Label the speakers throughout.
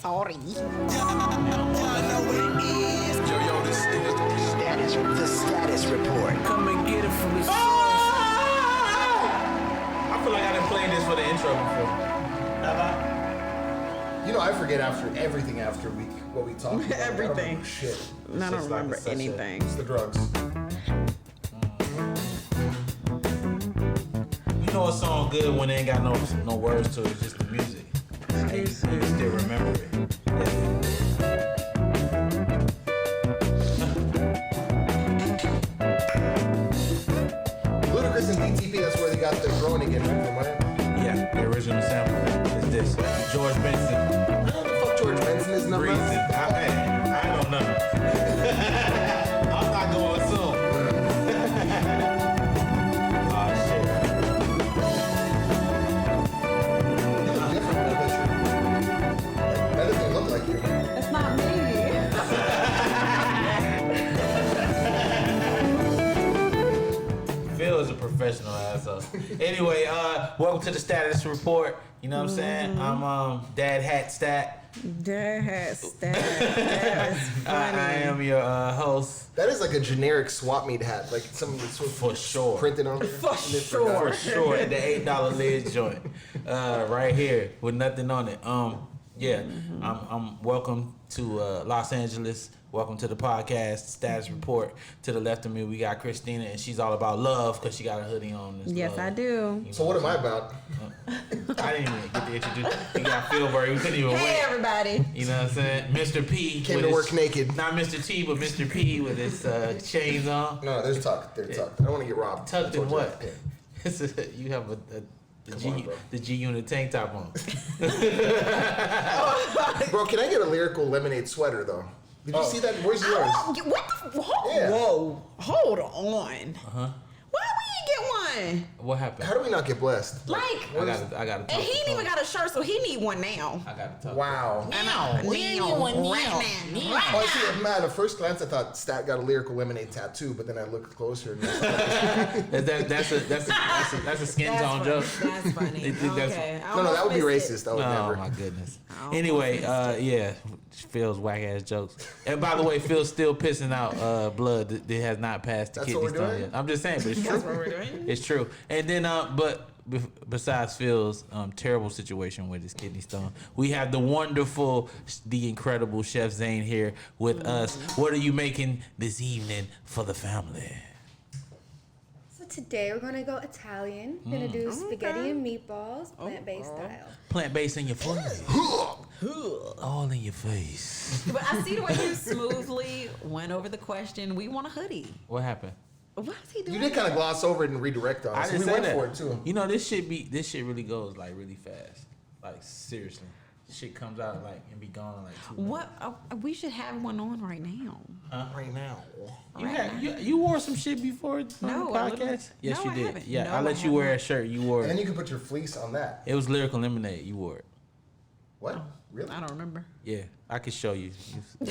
Speaker 1: sorry.
Speaker 2: I know what it is. Yo, this is the status report.
Speaker 3: Come and get it from the source.
Speaker 4: I feel like I done played this for the intro before. Have I?
Speaker 5: You know, I forget after everything after what we talked about.
Speaker 1: Everything.
Speaker 5: I don't remember shit.
Speaker 1: I don't remember
Speaker 4: like
Speaker 1: anything.
Speaker 5: It's the drugs.
Speaker 4: You know a song good when they ain't got no words to it, it's just the music. You still remember it.
Speaker 5: Ludacris and DTP, that's where they got their growing again from, right?
Speaker 4: Yeah, the original sample is this. George Benson.
Speaker 5: I don't know the fuck George Benson is number.
Speaker 4: Reason. I don't know. I'm not going to assume. Oh shit.
Speaker 5: You look different in that picture. That doesn't look like you.
Speaker 1: It's not me.
Speaker 4: Phil is a professional asshole. Anyway, welcome to the status report. You know what I'm saying? I'm Dad Hat Stat.
Speaker 1: That is funny.
Speaker 4: I am your host.
Speaker 5: That is like a generic swap meet hat, like something that's
Speaker 4: For sure.
Speaker 5: printed on there.
Speaker 1: For sure.
Speaker 4: For sure, the $8 lid joint, right here with nothing on it. I'm welcome to Los Angeles. Welcome to the podcast status report. To the left of me, we got Christina, and she's all about love because she got a hoodie on.
Speaker 1: Yes, I do.
Speaker 5: So what am I about?
Speaker 4: I didn't even get to introduce. We got Phil Burry. We couldn't even
Speaker 1: Hey,
Speaker 4: wait.
Speaker 1: everybody.
Speaker 4: You know what I'm saying? Mr. P
Speaker 5: Came
Speaker 4: with
Speaker 5: to
Speaker 4: his-
Speaker 5: work naked.
Speaker 4: Not Mr. T, but Mr. P with his chains on.
Speaker 5: No, there's tucked. They're tucked. I don't want to get robbed.
Speaker 4: Tucked
Speaker 5: I
Speaker 4: in
Speaker 5: told you
Speaker 4: what?
Speaker 5: that.
Speaker 4: You have the G Unit tank top on.
Speaker 5: Bro, can I get a lyrical lemonade sweater though? Did you see that? Where's yours?
Speaker 1: What the?
Speaker 5: Yeah.
Speaker 1: Whoa. Hold on.
Speaker 4: Uh-huh.
Speaker 1: Why we ain't get one?
Speaker 4: What happened?
Speaker 5: How do we not get blessed?
Speaker 1: Like,
Speaker 4: I got to
Speaker 1: and he ain't even got a shirt, so he need one now.
Speaker 4: I got to talk.
Speaker 5: Wow.
Speaker 1: Now.
Speaker 5: Oh, see, man, at first glance, I thought Stat got a lyrical lemonade tattoo, but then I looked closer and
Speaker 4: That's a skin tone joke.
Speaker 1: That's funny.
Speaker 4: They think that's-
Speaker 1: Okay.
Speaker 5: no, that would be racist. I would
Speaker 4: Oh
Speaker 5: never.
Speaker 4: my goodness.
Speaker 1: Oh,
Speaker 4: Anyway, yeah, Phil's whack ass jokes. And by the way, Phil's still pissing out blood that has not passed the
Speaker 5: That's
Speaker 4: kidney
Speaker 5: what we're
Speaker 4: stone
Speaker 5: doing?
Speaker 4: yet. I'm just saying, but it's
Speaker 1: That's
Speaker 4: true.
Speaker 1: what we're doing.
Speaker 4: It's true. And then, besides Phil's terrible situation with his kidney stone, we have the wonderful, the incredible Chef Zane here with us. What are you making this evening for the family?
Speaker 6: So today we're gonna go Italian. We're gonna do spaghetti and meatballs, plant-based style.
Speaker 4: Plant-based in your face. All in your face.
Speaker 1: But I see the way you smoothly went over the question. We want a hoodie.
Speaker 4: What happened?
Speaker 1: What is he doing?
Speaker 5: You did kind of gloss over it and redirect on
Speaker 4: I
Speaker 5: us. So
Speaker 4: didn't
Speaker 5: we
Speaker 4: say
Speaker 5: went
Speaker 4: that.
Speaker 5: for it too.
Speaker 4: You know, this shit really goes like really fast. Like seriously, shit comes out like and be gone in like 2 minutes.
Speaker 1: What? We should have one on right now.
Speaker 5: Right now.
Speaker 4: You wore some shit before on
Speaker 1: No,
Speaker 4: the
Speaker 1: I literally-
Speaker 4: podcast? Yes,
Speaker 1: no,
Speaker 4: you
Speaker 1: I
Speaker 4: did.
Speaker 1: haven't.
Speaker 4: Yeah,
Speaker 1: No,
Speaker 4: I let
Speaker 1: I
Speaker 4: you wear a
Speaker 1: haven't.
Speaker 4: shirt. You wore
Speaker 5: And then
Speaker 4: it.
Speaker 5: you can put your fleece on that.
Speaker 4: It was Lyrical Lemonade. You wore it.
Speaker 5: What? Really?
Speaker 1: I don't remember.
Speaker 4: Yeah, I could show you. You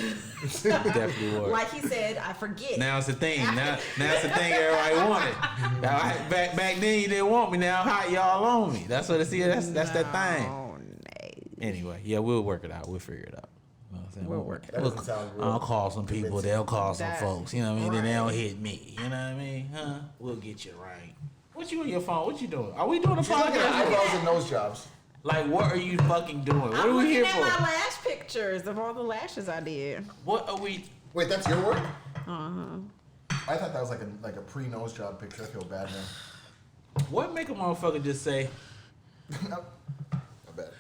Speaker 4: definitely wore it.
Speaker 1: Like he said, I forget.
Speaker 4: Now it's a thing. Now it's a thing everybody wanted. Now, back then you didn't want me. Now how y'all on me? That's what it is. That's that thing.
Speaker 1: Oh, no.
Speaker 4: Anyway, yeah, we'll work it out. We'll figure it out. You know what I'm saying?
Speaker 1: We'll work it
Speaker 5: That doesn't sound real.
Speaker 4: I'll call some people.
Speaker 5: convincing.
Speaker 4: They'll call some
Speaker 1: That-
Speaker 4: folks. You know what I mean? Then they
Speaker 1: right.
Speaker 4: don't hit me. You know what I mean? Huh? We'll get you right. What you on your phone? What you doing? Are we doing a
Speaker 5: She's looking at
Speaker 4: podcast?
Speaker 5: eyebrows and nose jobs.
Speaker 4: Like, what are you fucking doing? What
Speaker 1: I'm
Speaker 4: are we
Speaker 1: looking
Speaker 4: here
Speaker 1: at
Speaker 4: for?
Speaker 1: my lash pictures of all the lashes I did.
Speaker 4: What are we?
Speaker 5: Wait, that's your work?
Speaker 1: Uh-huh.
Speaker 5: I thought that was like a pre-nose job picture. I feel bad now.
Speaker 4: What make a motherfucker just say
Speaker 5: I bet.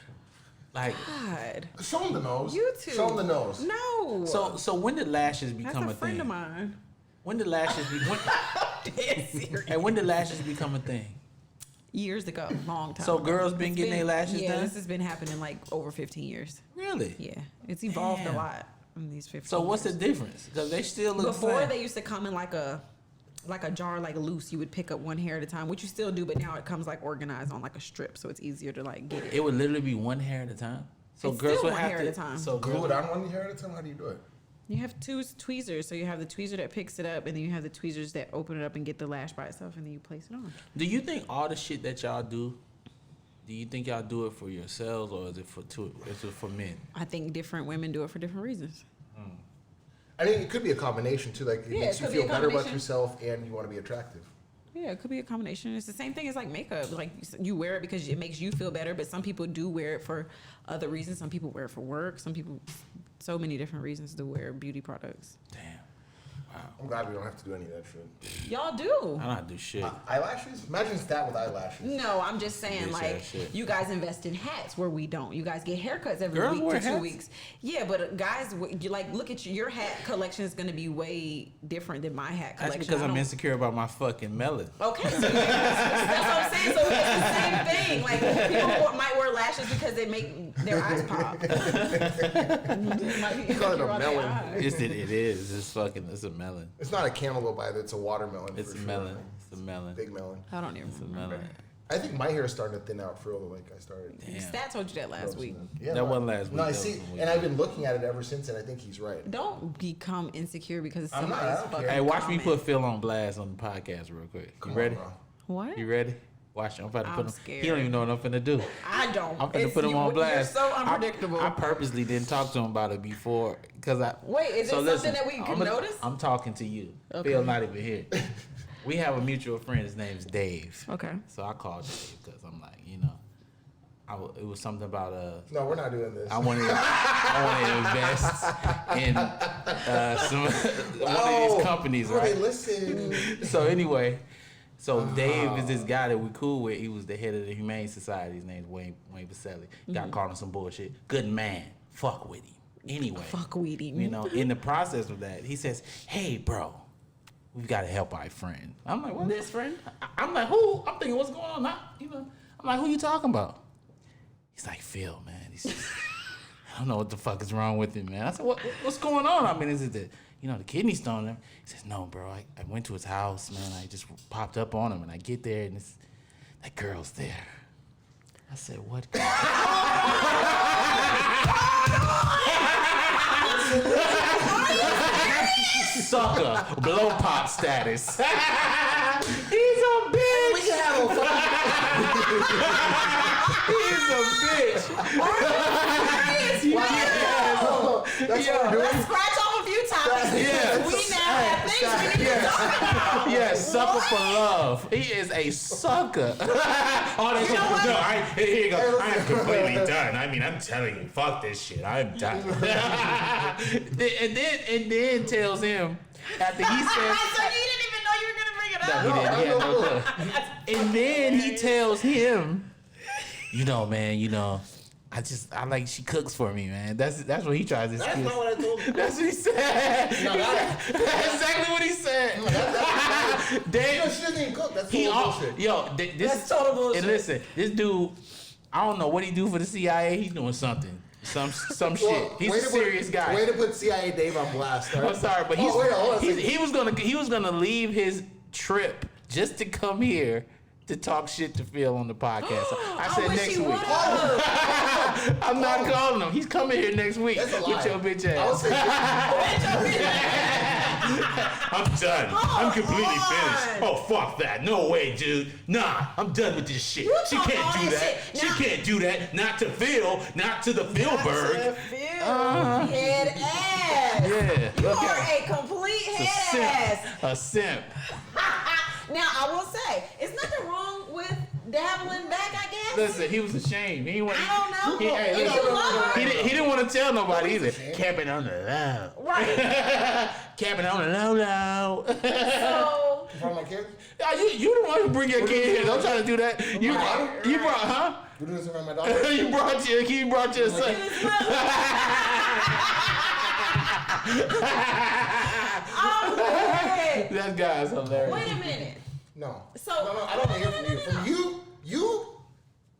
Speaker 4: like?
Speaker 1: God.
Speaker 5: Show him the nose.
Speaker 1: You too.
Speaker 5: Show him the nose.
Speaker 1: No.
Speaker 4: So when did lashes
Speaker 1: that's
Speaker 4: become
Speaker 1: a
Speaker 4: a
Speaker 1: friend
Speaker 4: thing?
Speaker 1: of mine.
Speaker 4: When did lashes be?
Speaker 1: Dead serious.
Speaker 4: And when did lashes become a thing?
Speaker 1: Years ago, long time.
Speaker 4: So
Speaker 1: ago.
Speaker 4: girls been
Speaker 1: It's
Speaker 4: getting their lashes
Speaker 1: yeah,
Speaker 4: done?
Speaker 1: this has been happening like over 15 years.
Speaker 4: Really?
Speaker 1: Yeah, it's evolved
Speaker 4: Damn.
Speaker 1: a lot in these 15.
Speaker 4: So what's the
Speaker 1: years.
Speaker 4: difference? Because they still look the
Speaker 1: Before
Speaker 4: same.
Speaker 1: they used to come in like a jar, like loose. You would pick up one hair at a time, which you still do, but now it comes like organized on like a strip, so it's easier to like get it.
Speaker 4: It would literally be one hair at a time. So
Speaker 1: It's
Speaker 4: girls
Speaker 1: still
Speaker 4: would
Speaker 1: one
Speaker 4: have
Speaker 1: hair
Speaker 4: to
Speaker 1: at a time.
Speaker 4: So
Speaker 5: Glue
Speaker 4: girls,
Speaker 5: it on one hair at a time? How do you do it?
Speaker 1: You have two tweezers, so you have the tweezer that picks it up, and then you have the tweezers that open it up and get the lash by itself, and then you place it on.
Speaker 4: do you think all the shit that y'all do Do you think y'all do it for yourselves or is it for men?
Speaker 1: I think different women do it for different reasons.
Speaker 5: I mean, it could be a combination too. Like it
Speaker 1: Yeah,
Speaker 5: makes
Speaker 1: it
Speaker 5: you
Speaker 1: could be
Speaker 5: feel
Speaker 1: a
Speaker 5: better about
Speaker 1: combination.
Speaker 5: yourself, and you want to be attractive.
Speaker 1: Yeah, it could be a combination. It's the same thing as like makeup. Like you wear it because it makes you feel better, but some people do wear it for other reasons. Some people wear it for work. Some people, so many different reasons to wear beauty products.
Speaker 4: Damn.
Speaker 5: I'm glad we don't have to do any of that shit.
Speaker 1: Y'all do.
Speaker 4: I don't do shit.
Speaker 5: Eyelashes? Imagine Stat with eyelashes.
Speaker 1: No, I'm just saying,
Speaker 4: Bitch
Speaker 1: like,
Speaker 4: ass shit.
Speaker 1: you guys invest in hats where we don't. You guys get haircuts every
Speaker 4: Girls
Speaker 1: week
Speaker 4: wear
Speaker 1: to 2
Speaker 4: hats?
Speaker 1: weeks. Yeah, but guys, you like, look at your hat collection is going to be way different than my hat
Speaker 4: That's
Speaker 1: collection.
Speaker 4: because
Speaker 1: I
Speaker 4: I'm
Speaker 1: don't-
Speaker 4: insecure about my fucking melon.
Speaker 1: Okay, so that's what I'm saying. So it's the same thing. Like people might wear lashes because they make their eyes pop.
Speaker 5: You call it a melon.
Speaker 4: It is. It's a melon.
Speaker 5: It's not a cantaloupe either. It's a watermelon.
Speaker 4: It's
Speaker 5: for
Speaker 4: a
Speaker 5: sure.
Speaker 4: melon. It's a melon.
Speaker 5: Big melon.
Speaker 1: I don't even
Speaker 4: It's a
Speaker 1: remember.
Speaker 4: melon.
Speaker 5: I think my hair is starting to thin out for real. Like I started.
Speaker 4: Damn.
Speaker 1: Stat told you that last week.
Speaker 5: Yeah,
Speaker 4: That wasn't last week,
Speaker 5: No, I
Speaker 4: that
Speaker 5: see,
Speaker 4: was a week
Speaker 5: and I've been looking at it ever since, and I think he's right.
Speaker 1: Don't become insecure because
Speaker 5: I'm not,
Speaker 1: somebody's
Speaker 5: I don't
Speaker 1: fucking
Speaker 5: care.
Speaker 4: Hey, watch me
Speaker 1: comment.
Speaker 4: put Phil on blast on the podcast real quick.
Speaker 5: Come
Speaker 4: You ready?
Speaker 5: on, bro.
Speaker 1: What?
Speaker 4: You ready? Watch. I'm about to
Speaker 1: I'm
Speaker 4: put him.
Speaker 1: scared.
Speaker 4: He don't even know what I'm finna do.
Speaker 1: I don't.
Speaker 4: I'm finna put him on blast.
Speaker 1: You're so unpredictable.
Speaker 4: I purposely didn't talk to him about it before because I.
Speaker 1: Wait, is it something that we can notice?
Speaker 4: I'm talking to you.
Speaker 1: Okay.
Speaker 4: Phil not even here. We have a mutual friend. His name's Dave.
Speaker 1: Okay.
Speaker 4: So I called Dave because I'm like, it was something about
Speaker 5: No, we're not doing this.
Speaker 4: I wanted to invest in some one of these companies,
Speaker 5: Okay,
Speaker 4: right?
Speaker 5: listen.
Speaker 4: So anyway, Dave is this guy that we cool with. He was the head of the Humane Society. His name's Wayne Baselli. Got caught on some bullshit. Good man. Fuck with him. Anyway.
Speaker 1: Fuck with him.
Speaker 4: In the process of that, he says, "Hey, bro, we've got to help our friend." I'm like, "What?
Speaker 1: This friend?
Speaker 4: I'm like, who? I'm thinking, what's going on? I'm like, who you talking about? He's like, Phil, man. I don't know what the fuck is wrong with him, man. I said, what's going on? I mean, is it the kidney stone? He says, no, bro. I went to his house, man. I just popped up on him, and I get there, and that girl's there. I said, what girl? Sucker, blow pop status. He's a bitch.
Speaker 5: We can have a
Speaker 4: He's a bitch.
Speaker 5: That's
Speaker 4: Yeah.
Speaker 5: what we're
Speaker 1: Let's
Speaker 5: doing.
Speaker 1: scratch off a few topics.
Speaker 4: Yeah.
Speaker 1: We now have things we need to talk about.
Speaker 4: Yes, sucker for love. He is a sucker. Oh, that's no, here you go. I'm completely done. I mean, I'm telling you, fuck this shit. I'm done. and then tells him after he says.
Speaker 1: So you didn't even know you were gonna bring it
Speaker 4: No,
Speaker 1: up.
Speaker 4: he didn't. He had no clue. And then he tells him, man, I like she cooks for me, man. That's what he tries to
Speaker 5: That's
Speaker 4: excuse.
Speaker 5: not what I told you.
Speaker 4: That's what he said.
Speaker 5: No,
Speaker 4: That's exactly what he said. Dave,
Speaker 5: She doesn't even cook. That's
Speaker 4: he
Speaker 5: total
Speaker 4: all,
Speaker 5: bullshit.
Speaker 4: yo, this
Speaker 1: That's total bullshit.
Speaker 4: And listen, this dude, I don't know what he do for the CIA. He's doing something, some
Speaker 5: Well,
Speaker 4: shit. He's
Speaker 5: way
Speaker 4: a
Speaker 5: to
Speaker 4: serious
Speaker 5: put,
Speaker 4: guy.
Speaker 5: Way to put CIA Dave on blast. Right?
Speaker 4: I'm sorry, but
Speaker 5: Oh, wait, hold on a second.
Speaker 4: he was gonna leave his trip just to come here to talk shit to Phil on the podcast. I said
Speaker 1: wish
Speaker 4: next
Speaker 1: he
Speaker 4: week.
Speaker 1: would've.
Speaker 4: I'm not calling him. He's coming here next week
Speaker 5: That's a lie.
Speaker 4: with your bitch
Speaker 5: I would
Speaker 4: ass.
Speaker 5: say,
Speaker 4: I'm done. I'm completely
Speaker 1: on.
Speaker 4: finished. Oh, fuck that. No way, dude. Nah, I'm done with this shit. She
Speaker 1: talk
Speaker 4: can't
Speaker 1: all
Speaker 4: do
Speaker 1: this
Speaker 4: that.
Speaker 1: shit.
Speaker 4: She
Speaker 1: Now-
Speaker 4: can't do that. Not to Phil. Not to the Philberg.
Speaker 1: Head ass.
Speaker 4: Yeah.
Speaker 1: You
Speaker 4: look
Speaker 1: are
Speaker 4: at-
Speaker 1: a complete
Speaker 4: a
Speaker 1: head ass.
Speaker 4: simp. A simp.
Speaker 1: Now I will say, it's nothing wrong with dabbling back, I guess.
Speaker 4: Listen, he was ashamed. He went.
Speaker 1: I don't know.
Speaker 4: Hey,
Speaker 1: If
Speaker 4: listen,
Speaker 1: you love her.
Speaker 4: he didn't want to tell nobody either.
Speaker 5: ashamed.
Speaker 4: Capping on the low.
Speaker 1: Right.
Speaker 4: Capping on the low.
Speaker 1: So
Speaker 5: in front of my kids?
Speaker 4: You the one who bring your kid here. Don't try to do that. You brought, huh?
Speaker 5: We're doing this in front of my daughter?
Speaker 4: you brought your son.
Speaker 1: I'm dead.
Speaker 4: That guy's hilarious.
Speaker 1: Wait a minute.
Speaker 5: No.
Speaker 1: So-
Speaker 5: no, I don't want to hear from you. From you?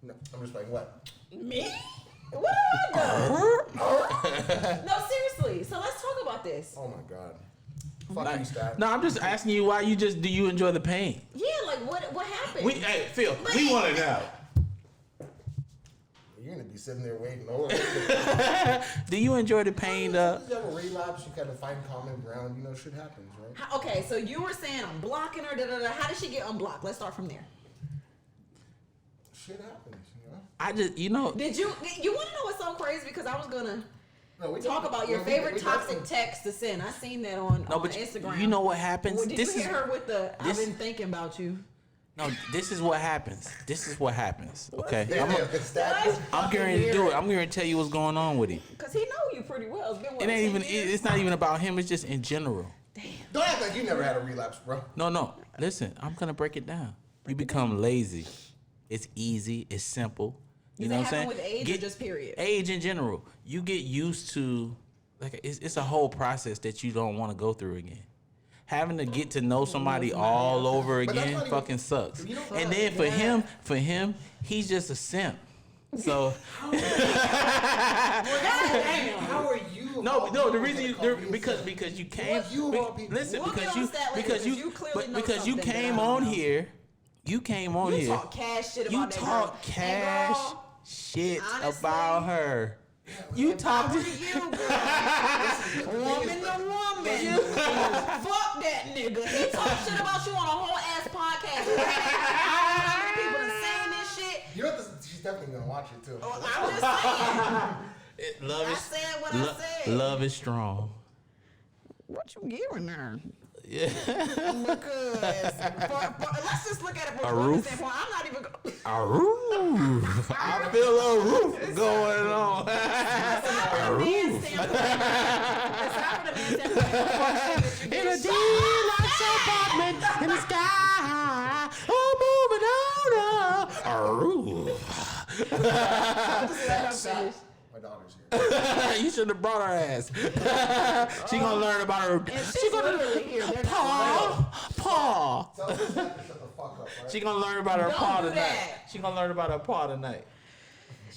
Speaker 5: No, I'm just like, what?
Speaker 1: Me? What have I done? No, seriously. So let's talk about this.
Speaker 5: Oh my god. Fuck you, Stat.
Speaker 4: No, I'm just asking you why do you enjoy the pain?
Speaker 1: Yeah, like what happened?
Speaker 4: Hey, Phil, we want to know.
Speaker 5: You're gonna be sitting there waiting. Oh,
Speaker 4: Do you enjoy the pain?
Speaker 5: you have a relapse, you kind of find common ground. You know, shit happens, right?
Speaker 1: Okay, so you were saying I'm blocking her. Da, da, da. How did she get unblocked? Let's start from there.
Speaker 5: Shit happens, you know.
Speaker 4: I just, you know.
Speaker 1: Did you want to know what's so crazy? Because I was gonna
Speaker 5: we
Speaker 1: talk about your favorite toxic text to send. I seen that on Instagram.
Speaker 4: You know what happens?
Speaker 1: Well, did you hear her with the? I've been thinking about you.
Speaker 4: No, this is what happens. Okay, I'm
Speaker 5: going
Speaker 4: going to do it. I'm going to tell you what's going on with him.
Speaker 1: Cause he know you pretty well. It's been what,
Speaker 4: It ain't
Speaker 1: 10
Speaker 4: even.
Speaker 1: years?
Speaker 4: It's not even about him. It's just in general.
Speaker 5: Don't act like you never had a relapse, bro.
Speaker 4: No. Listen, I'm gonna break it down. You become lazy. It's easy. It's simple. You know what I'm saying?
Speaker 1: With age or just period?
Speaker 4: Age in general. You get used to like it's a whole process that you don't want to go through again. Having to get to know somebody all over again fucking sucks. And then for him, he's just a simp. So
Speaker 5: How are you?
Speaker 4: no. The reason because you came. Listen, because you came on here. You came on here.
Speaker 1: Talk cash shit about
Speaker 4: You
Speaker 1: that
Speaker 4: talk
Speaker 1: girl.
Speaker 4: cash shit about her. You talk to
Speaker 1: you, girl. Woman to woman. Fuck that nigga. He talk shit about you on a whole ass podcast. People done saying this shit.
Speaker 5: You know what? She's definitely gonna watch it too.
Speaker 1: I'm just saying.
Speaker 4: Love
Speaker 1: I
Speaker 4: is
Speaker 1: said what I said.
Speaker 4: love is strong.
Speaker 1: What you giving her?
Speaker 4: Yeah.
Speaker 1: Because let's just look at it from
Speaker 4: A
Speaker 1: a
Speaker 4: roof?
Speaker 1: standpoint. I'm not even.
Speaker 4: A roof. I feel a roof going on.
Speaker 1: Aside from the man standpoint.
Speaker 4: In a deluxe apartment in the sky, oh, moving on. A roof.
Speaker 5: My daughter's here.
Speaker 4: You should have brought her ass. She gonna learn about her.
Speaker 1: She's literally here.
Speaker 4: Paw.
Speaker 5: Tell her to shut the fuck up, right?
Speaker 4: She gonna learn about her paw
Speaker 1: do
Speaker 4: tonight.
Speaker 1: that.
Speaker 4: She gonna learn about her paw tonight.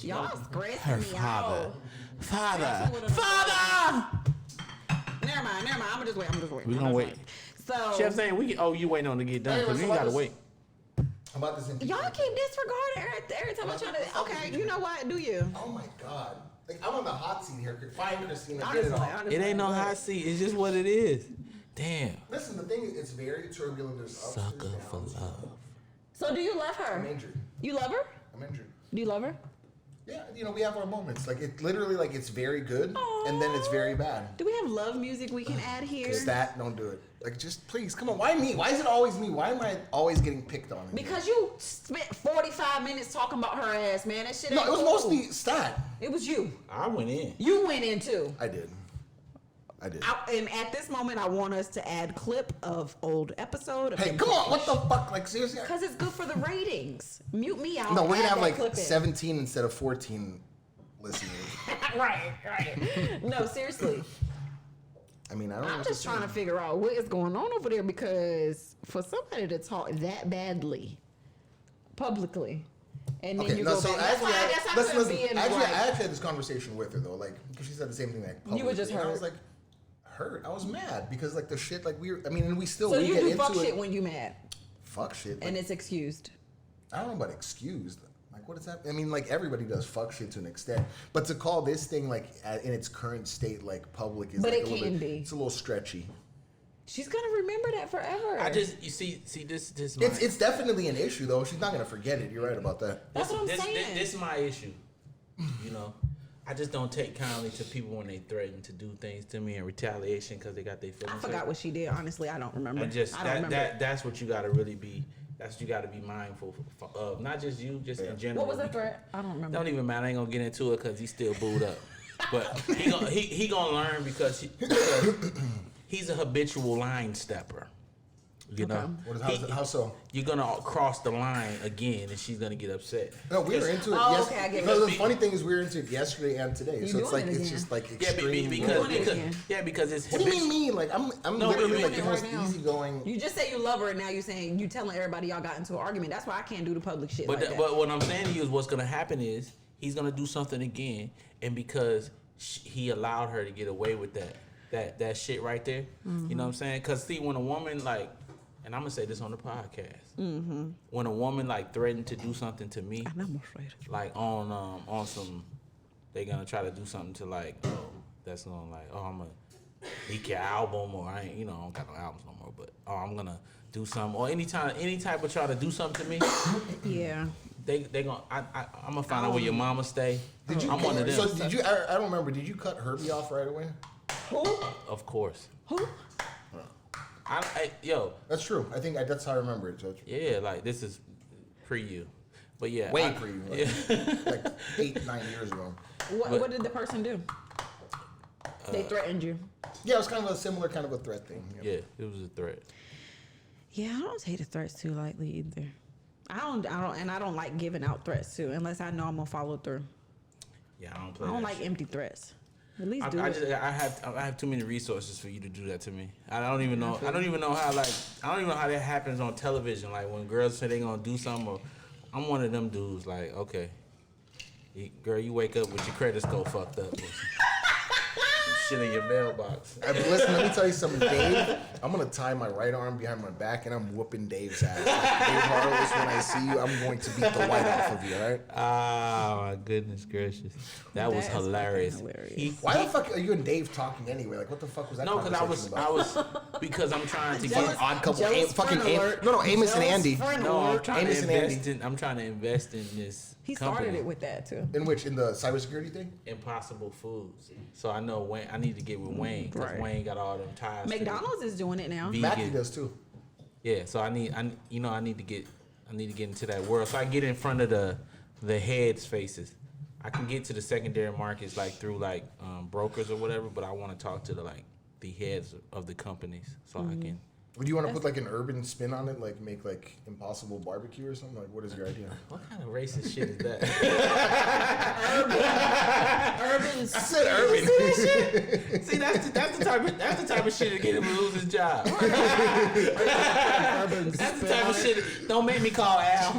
Speaker 1: Y'all stressing
Speaker 4: Her
Speaker 1: me
Speaker 4: father.
Speaker 1: out.
Speaker 4: Father.
Speaker 1: Never mind. I'm just wait.
Speaker 4: We gonna wait.
Speaker 1: So
Speaker 4: Chef saying you waiting on to get done because you ain't gotta wait.
Speaker 5: About this
Speaker 1: y'all keep disregarding every time I try to. Okay, you know what? Do you?
Speaker 5: Oh my god. Like I'm on the hot seat here. Find Christina. Get
Speaker 1: Honestly,
Speaker 5: it off.
Speaker 4: It ain't no hot seat. It's just what it is. Damn.
Speaker 5: Listen, the thing is, it's very turbulent. There's ups,
Speaker 4: Sucker
Speaker 5: there's
Speaker 4: for
Speaker 5: downs.
Speaker 4: love.
Speaker 1: So do you love
Speaker 5: I'm
Speaker 1: her?
Speaker 5: injured.
Speaker 1: You love her?
Speaker 5: I'm injured.
Speaker 1: Do you love her?
Speaker 5: Yeah, you know, we have our moments. Like it literally, like it's very good, and then it's very bad.
Speaker 1: Do we have love music we can add here?
Speaker 5: That don't do it. Like just please, come on. Why me? Why is it always me? Why am I always getting picked on?
Speaker 1: Because you spent 45 minutes talking about her ass, man. That shit ain't
Speaker 5: No, it was
Speaker 1: cool.
Speaker 5: mostly Stat.
Speaker 1: It was you.
Speaker 4: I went in.
Speaker 1: You went in too.
Speaker 5: I did.
Speaker 1: And at this moment, I want us to add clip of old episode. Of
Speaker 5: Hey, come on. What the fuck? Like seriously?
Speaker 1: Because it's good for the ratings. Mute me out.
Speaker 5: No, we're gonna
Speaker 1: add
Speaker 5: have
Speaker 1: that
Speaker 5: like
Speaker 1: clip in.
Speaker 5: 17 instead of 14 listeners.
Speaker 1: right. No, seriously.
Speaker 5: I mean, I don't know.
Speaker 1: I'm
Speaker 5: what
Speaker 1: just
Speaker 5: to
Speaker 1: trying
Speaker 5: say.
Speaker 1: to figure out what is going on over there because for somebody to talk that badly publicly, and then
Speaker 5: Okay,
Speaker 1: you
Speaker 5: no,
Speaker 1: go
Speaker 5: so
Speaker 1: back. That's why I guess I
Speaker 5: listen,
Speaker 1: couldn't
Speaker 5: listen.
Speaker 1: be in
Speaker 5: Actually,
Speaker 1: like,
Speaker 5: I actually had this conversation with her though, like because she said the same thing like publicly.
Speaker 1: You were just
Speaker 5: and I
Speaker 1: hurt.
Speaker 5: was like, hurt. I was mad because like the shit like we were. I mean, and we still
Speaker 1: So
Speaker 5: we
Speaker 1: you
Speaker 5: get
Speaker 1: do
Speaker 5: into
Speaker 1: fuck
Speaker 5: it.
Speaker 1: shit when you mad,
Speaker 5: Fuck shit. Like,
Speaker 1: and it's excused.
Speaker 5: I don't know about excused. Like what is that? I mean, like everybody does fuck shit to an extent, but to call this thing like in its current state like public is
Speaker 1: But
Speaker 5: like
Speaker 1: it
Speaker 5: a little
Speaker 1: can
Speaker 5: bit,
Speaker 1: be.
Speaker 5: It's a little stretchy.
Speaker 1: She's gonna remember that forever.
Speaker 4: You see this.
Speaker 5: It's definitely an issue though. She's not gonna forget it. You're right about that.
Speaker 1: That's what I'm saying.
Speaker 4: This is my issue. You know, I just don't take kindly to people when they threaten to do things to me in retaliation because they got their feelings.
Speaker 1: I forgot what she did. Honestly, I don't remember.
Speaker 4: I just
Speaker 1: I don't remember.
Speaker 4: that's what you got to really be. That's what you got to be mindful of. Not just you, just in general.
Speaker 1: What was the threat? I don't remember.
Speaker 4: Don't even matter. I ain't gonna get into it because he's still booed up. But he gonna learn because he's a habitual line stepper. You know,
Speaker 5: How so?
Speaker 4: you're gonna cross the line again, and she's gonna get upset.
Speaker 5: No, we were into it.
Speaker 1: Oh,
Speaker 5: yes.
Speaker 1: okay, I get it.
Speaker 5: No, the funny thing is we were into it yesterday and today,
Speaker 1: You're
Speaker 5: so it's
Speaker 1: doing
Speaker 5: like
Speaker 1: it
Speaker 5: it's
Speaker 1: again.
Speaker 5: just like
Speaker 4: Yeah,
Speaker 5: extreme.
Speaker 4: because it's
Speaker 5: What do you mean me? Like I'm
Speaker 4: No,
Speaker 5: literally
Speaker 4: you're
Speaker 5: like the
Speaker 4: doing
Speaker 5: most
Speaker 1: it right now.
Speaker 5: easygoing.
Speaker 1: You just say you love her, and now you're saying you telling everybody y'all got into an argument. That's why I can't do the public shit like that.
Speaker 4: But what I'm saying to you is what's gonna happen is he's gonna do something again, and because he allowed her to get away with that shit right there, you know what I'm saying? Because see, when a woman like, and I'm gonna say this on the podcast, when a woman like threatened to do something to me, like on some, they gonna try to do something to like, that's gonna like, I'm gonna leak your album, or I ain't, I don't got no albums no more, but I'm gonna do something, or any type of try to do something to me.
Speaker 1: Yeah.
Speaker 4: they gonna. I'm gonna find out where your mama stay.
Speaker 5: Did you?
Speaker 4: I'm one of them.
Speaker 5: So did you? I don't remember. Did you cut Herbie off right away?
Speaker 1: Who?
Speaker 4: Of course.
Speaker 1: Who?
Speaker 4: Yo.
Speaker 5: That's true. I think that's how I remember it. So
Speaker 4: Yeah, like this is pre you, but yeah,
Speaker 5: way pre you, like,
Speaker 4: Yeah.
Speaker 5: like 8-9 years ago.
Speaker 1: What did the person do? They threatened you.
Speaker 5: Yeah, it was kind of a similar kind of a threat thing.
Speaker 4: Yeah, it was a threat.
Speaker 1: Yeah, I don't take the threats too lightly either. I don't like giving out threats too, unless I know I'm gonna follow through.
Speaker 4: Yeah, I don't play.
Speaker 1: I don't
Speaker 4: that
Speaker 1: like
Speaker 4: shit.
Speaker 1: empty threats. At least do
Speaker 4: I
Speaker 1: it.
Speaker 4: have too many resources for you to do that to me. I don't even know how that happens on television. Like when girls say they gonna do something, or I'm one of them dudes. Like, okay, girl, you wake up with your credit score fucked up. Some shit in your mailbox.
Speaker 5: Listen, let me tell you something, Dave. I'm gonna tie my right arm behind my back and I'm whooping Dave's ass. Like, Dave Harless, when I see you, I'm going to beat the white off of you. All right?
Speaker 4: Oh my goodness gracious, that was
Speaker 1: That's
Speaker 4: hilarious.
Speaker 1: fucking hilarious.
Speaker 5: Why the fuck are you and Dave talking anyway? Like, what the fuck was that?
Speaker 4: No, because
Speaker 5: conversation
Speaker 4: I
Speaker 5: about?
Speaker 4: was because I'm trying to
Speaker 5: Fucking
Speaker 4: get.
Speaker 5: odd couple.
Speaker 1: Jealous
Speaker 5: Fucking
Speaker 1: friend alert.
Speaker 5: No, Amos and
Speaker 1: Jealous
Speaker 5: Andy.
Speaker 1: friend
Speaker 4: No, I'm
Speaker 1: alert.
Speaker 4: trying
Speaker 5: Amos
Speaker 4: to
Speaker 5: and
Speaker 4: invest
Speaker 5: Andy.
Speaker 4: in. I'm trying to invest in this.
Speaker 1: He
Speaker 4: company.
Speaker 1: started it with that too.
Speaker 5: In which? In the cybersecurity thing?
Speaker 4: Impossible Foods. So I know Wayne. I need to get with Wayne because
Speaker 1: Right.
Speaker 4: Wayne got all them ties. to
Speaker 1: McDonald's is doing it now.
Speaker 4: Vegan.
Speaker 5: Mackie does too.
Speaker 4: Yeah. So I need to get into that world. So I get in front of the heads faces. I can get to the secondary markets like through like brokers or whatever, but I want to talk to the heads of the companies so I can.
Speaker 5: Would you want to put like an urban spin on it, like make like Impossible Barbecue or something? Like, what is your idea?
Speaker 4: What kind of racist shit is that?
Speaker 1: Urban.
Speaker 5: I said urban.
Speaker 4: See, that's the type of shit that get him to lose his job. That's the type of shit. Don't make me call Al.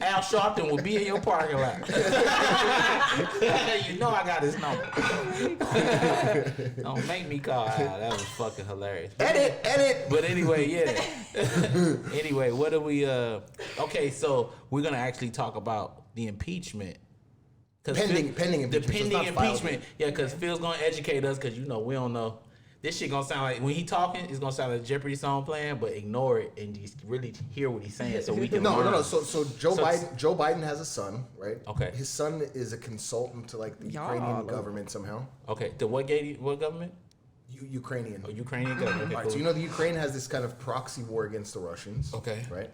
Speaker 4: Al Sharpton will be in your parking lot. You know I got his number. Don't make me call Al. That was fucking hilarious.
Speaker 5: Edit.
Speaker 4: But anyway, yeah. Anyway, what do we? Okay, so we're gonna actually talk about the impeachment.
Speaker 5: Pending impeachment.
Speaker 4: The
Speaker 5: So it's
Speaker 4: pending
Speaker 5: not filed
Speaker 4: impeachment. Yeah, because Phil's gonna educate us because we don't know. This shit gonna sound like when he talking, it's gonna sound like a Jeopardy song playing, but ignore it and just really hear what he's saying so we can learn.
Speaker 5: No. So Joe Biden has a son, right?
Speaker 4: Okay.
Speaker 5: His son is a consultant to like the Ukrainian government somehow.
Speaker 4: Okay, what government?
Speaker 5: Ukrainian.
Speaker 4: Oh, Ukrainian government. Okay,
Speaker 5: All right,
Speaker 4: cool.
Speaker 5: so you know the Ukraine has this kind of proxy war against the Russians.
Speaker 4: Okay.
Speaker 5: Right?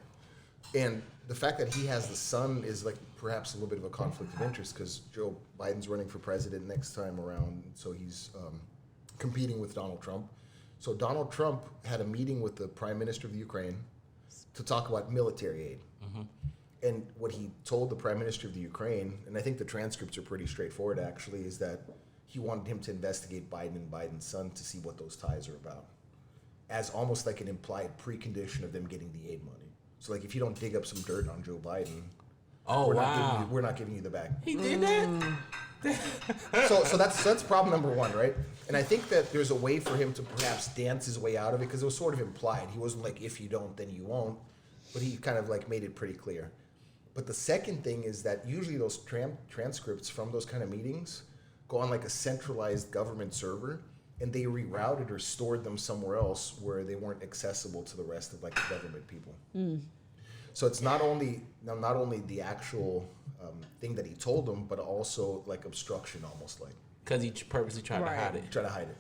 Speaker 5: And the fact that he has the son is like perhaps a little bit of a conflict of interest because Joe Biden's running for president next time around, so he's competing with Donald Trump. So Donald Trump had a meeting with the prime minister of the Ukraine to talk about military aid. And what he told the prime minister of the Ukraine, and I think the transcripts are pretty straightforward actually, is that he wanted him to investigate Biden and Biden's son to see what those ties are about, as almost like an implied precondition of them getting the aid money. So like if you don't dig up some dirt on Joe Biden,
Speaker 4: Oh,
Speaker 5: we're not giving you the bag.
Speaker 4: He did that?
Speaker 5: So that's problem number one, right? And I think that there's a way for him to perhaps dance his way out of it because it was sort of implied. He wasn't like, if you don't, then you won't. But he kind of like made it pretty clear. But the second thing is that usually those transcripts from those kind of meetings go on like a centralized government server and they rerouted or stored them somewhere else where they weren't accessible to the rest of like the government people. So it's not only the actual thing that he told them, but also like obstruction, almost like
Speaker 4: Because he purposely tried to hide it.
Speaker 5: try to hide it.